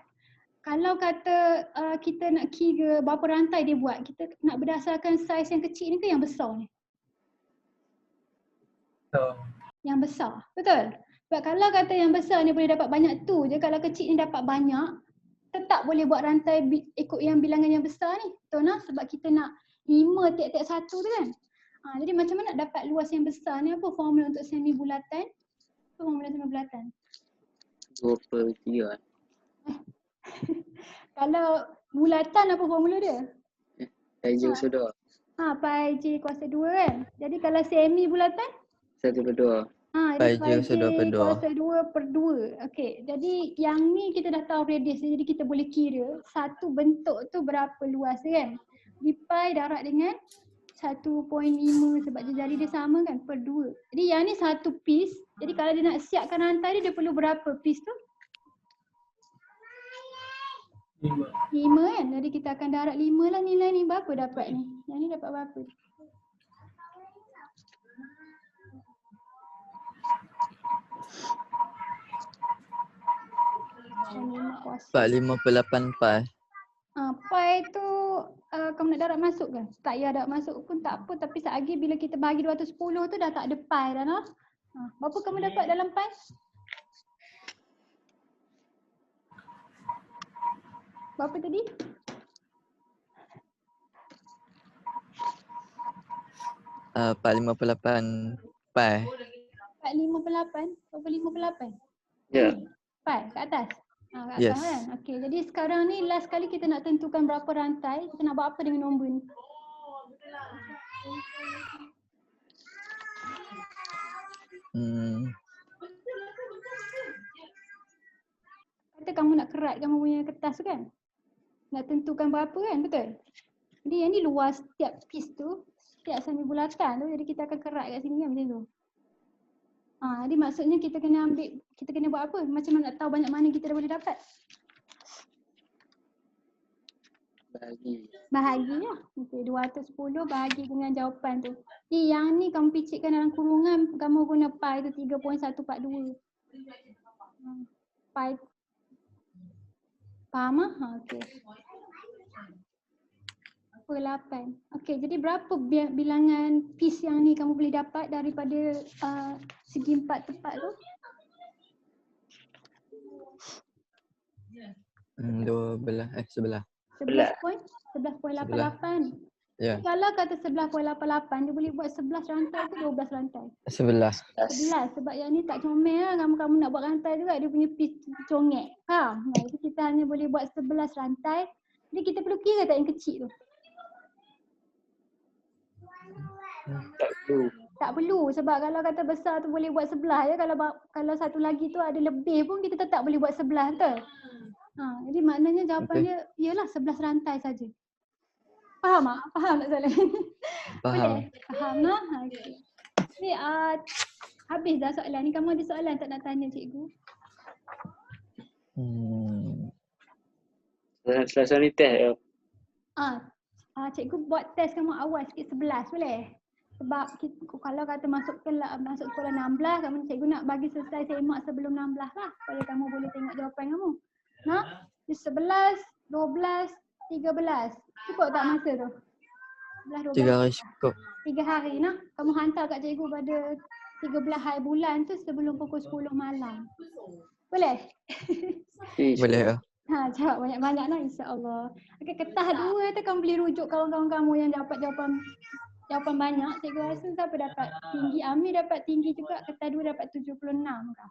Kalau kata kita nak kira berapa rantai dia buat, kita nak berdasarkan saiz yang kecil ni ke yang besar ni? Yang besar, betul? Sebab kalau kata yang besar ni boleh dapat banyak tu je, kalau kecil ni dapat banyak, tetap boleh buat rantai ikut yang bilangan yang besar ni. Betul tak? Sebab kita nak 5 tiap-tiap satu tu kan. Jadi macam mana nak dapat luas yang besar ni? Apa formula untuk semi bulatan? Apa formula semi bulatan?
2/3.
Kalau bulatan apa formula dia?
Pai J kuasa 2.
Pai J kuasa 2 kan. Jadi kalau semi bulatan?
1/2.
Pai J kuasa
2/2. Okey, jadi yang ni kita dah tahu radius, jadi kita boleh kira satu bentuk tu berapa luas kan. Di pi darab dengan 1.5 sebab jari dia sama kan, per 2. Jadi yang ni satu piece. Jadi kalau dia nak siapkan rantai dia perlu berapa piece tu? 5 kan. Jadi kita akan darab 5 lah nilai ni. Berapa dapat ni? Yang ni dapat berapa?
Dapat 5/8 pi.
Pi tu kamu nak darab masuk ke? Tak payah darab masuk pun tak apa, tapi selagi bila kita bagi 210 tu dah tak ada pi dah noh. Berapa kamu dapat dalam pi? Berapa tadi?
Dapat 5/8 pi.
Dapat 5/8? Berapa 5/8?
Ya.
Pi kat atas? Kat
Yes.
atas kan? Okey, jadi sekarang ni last kali kita nak tentukan berapa rantai. Kita nak buat apa dengan nombor ni? Kata kamu nak kerat kamu punya kertas tu kan? Nak tentukan berapa kan, betul? Jadi yang ni luas tiap piece tu, tiap semi bulatan tu, jadi kita akan kerat kat sini kan macam tu. Jadi maksudnya kita kena buat apa? Macam mana nak tahu banyak mana kita dah boleh dapat? Bahagi lah. Okey, 210 bahagi dengan jawapan tu. Yang ni kamu picitkan dalam kurungan, kamu guna pi tu 3.142. Pi. Faham ah? Okey. 8. Okey, jadi berapa bilangan piece yang ni kamu boleh dapat daripada segi empat tepat tu?
11.
11.88.
Ya.
Kalau kata 11.88 dia boleh buat 11 rantai ke 12 rantai?
11.
11 sebab yang ni tak comel lah, kamu nak buat rantai juga dia punya piece congek. Faham? Jadi kita hanya boleh buat 11 rantai. Jadi kita perlu kira tak yang kecil tu?
Tak perlu.
Tak perlu sebab kalau kata besar tu boleh buat 11 je, kalau satu lagi tu ada lebih pun kita tetap boleh buat 11 betul? Jadi maknanya jawapan dia ialah 11 rantai saja. Faham tak? Faham tak soalan?
Faham.
Boleh? Faham lah? Okey. Ni habis dah soalan ni. Kamu ada soalan tak nak tanya cikgu?
Selasa ni test ya.
Cikgu buat test kamu awal sikit 11 boleh? Sebab kalau kata masuk sekolah 16, kamu cikgu nak bagi selesai semak sebelum 16 lah. Supaya kamu boleh tengok jawapan kamu. Nah, 11, 12, 13. Cukup tak masa tu? 11, 12.
3 hari cukup.
3 hari nah. Kamu hantar kat cikgu pada 13 hari bulan tu sebelum pukul 10 malam. Boleh?
Boleh.
Jawab banyak-banyak lah insya-Allah. Okey, kertas 2 tu kamu boleh rujuk kawan-kawan kamu yang dapat jawapan banyak. Cikgu rasa siapa dapat tinggi? Amir dapat tinggi juga, kertas 2 dapat 76 kah?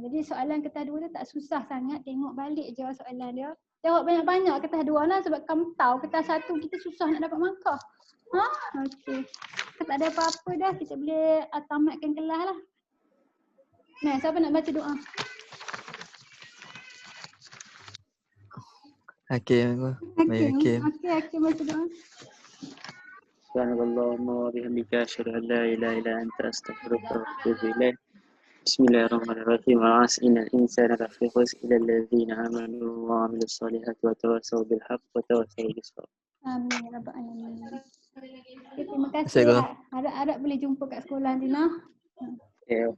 Jadi soalan kertas 2 tu tak susah sangat. Tengok balik je soalan dia. Jawab banyak-banyak kertas 2 lah sebab kamu tahu kertas 1 kita susah nak dapat markah. Okey. Tak ada apa-apa dah, kita boleh tamatkan kelas lah. Nah, siapa nak baca doa?
Hakim. Baik, Hakim.
Okey, Hakim baca doa.
Subhanallahumma wa bihamdika asyhadu an la ilaha illa anta astaghfiruka wa atubu ilaik. Bismillahirrahmanirrahim. Al-'asri innal insana lafi khusr illa alladzina amanu wa 'amilus solihati wa tawassaw bil haqq wa tawassaw bis sabr.
Amin ya rabbal alamin. Okay, terima kasih.
Assalamualaikum.
Harap-harap boleh jumpa kat sekolah Dina.
Ya.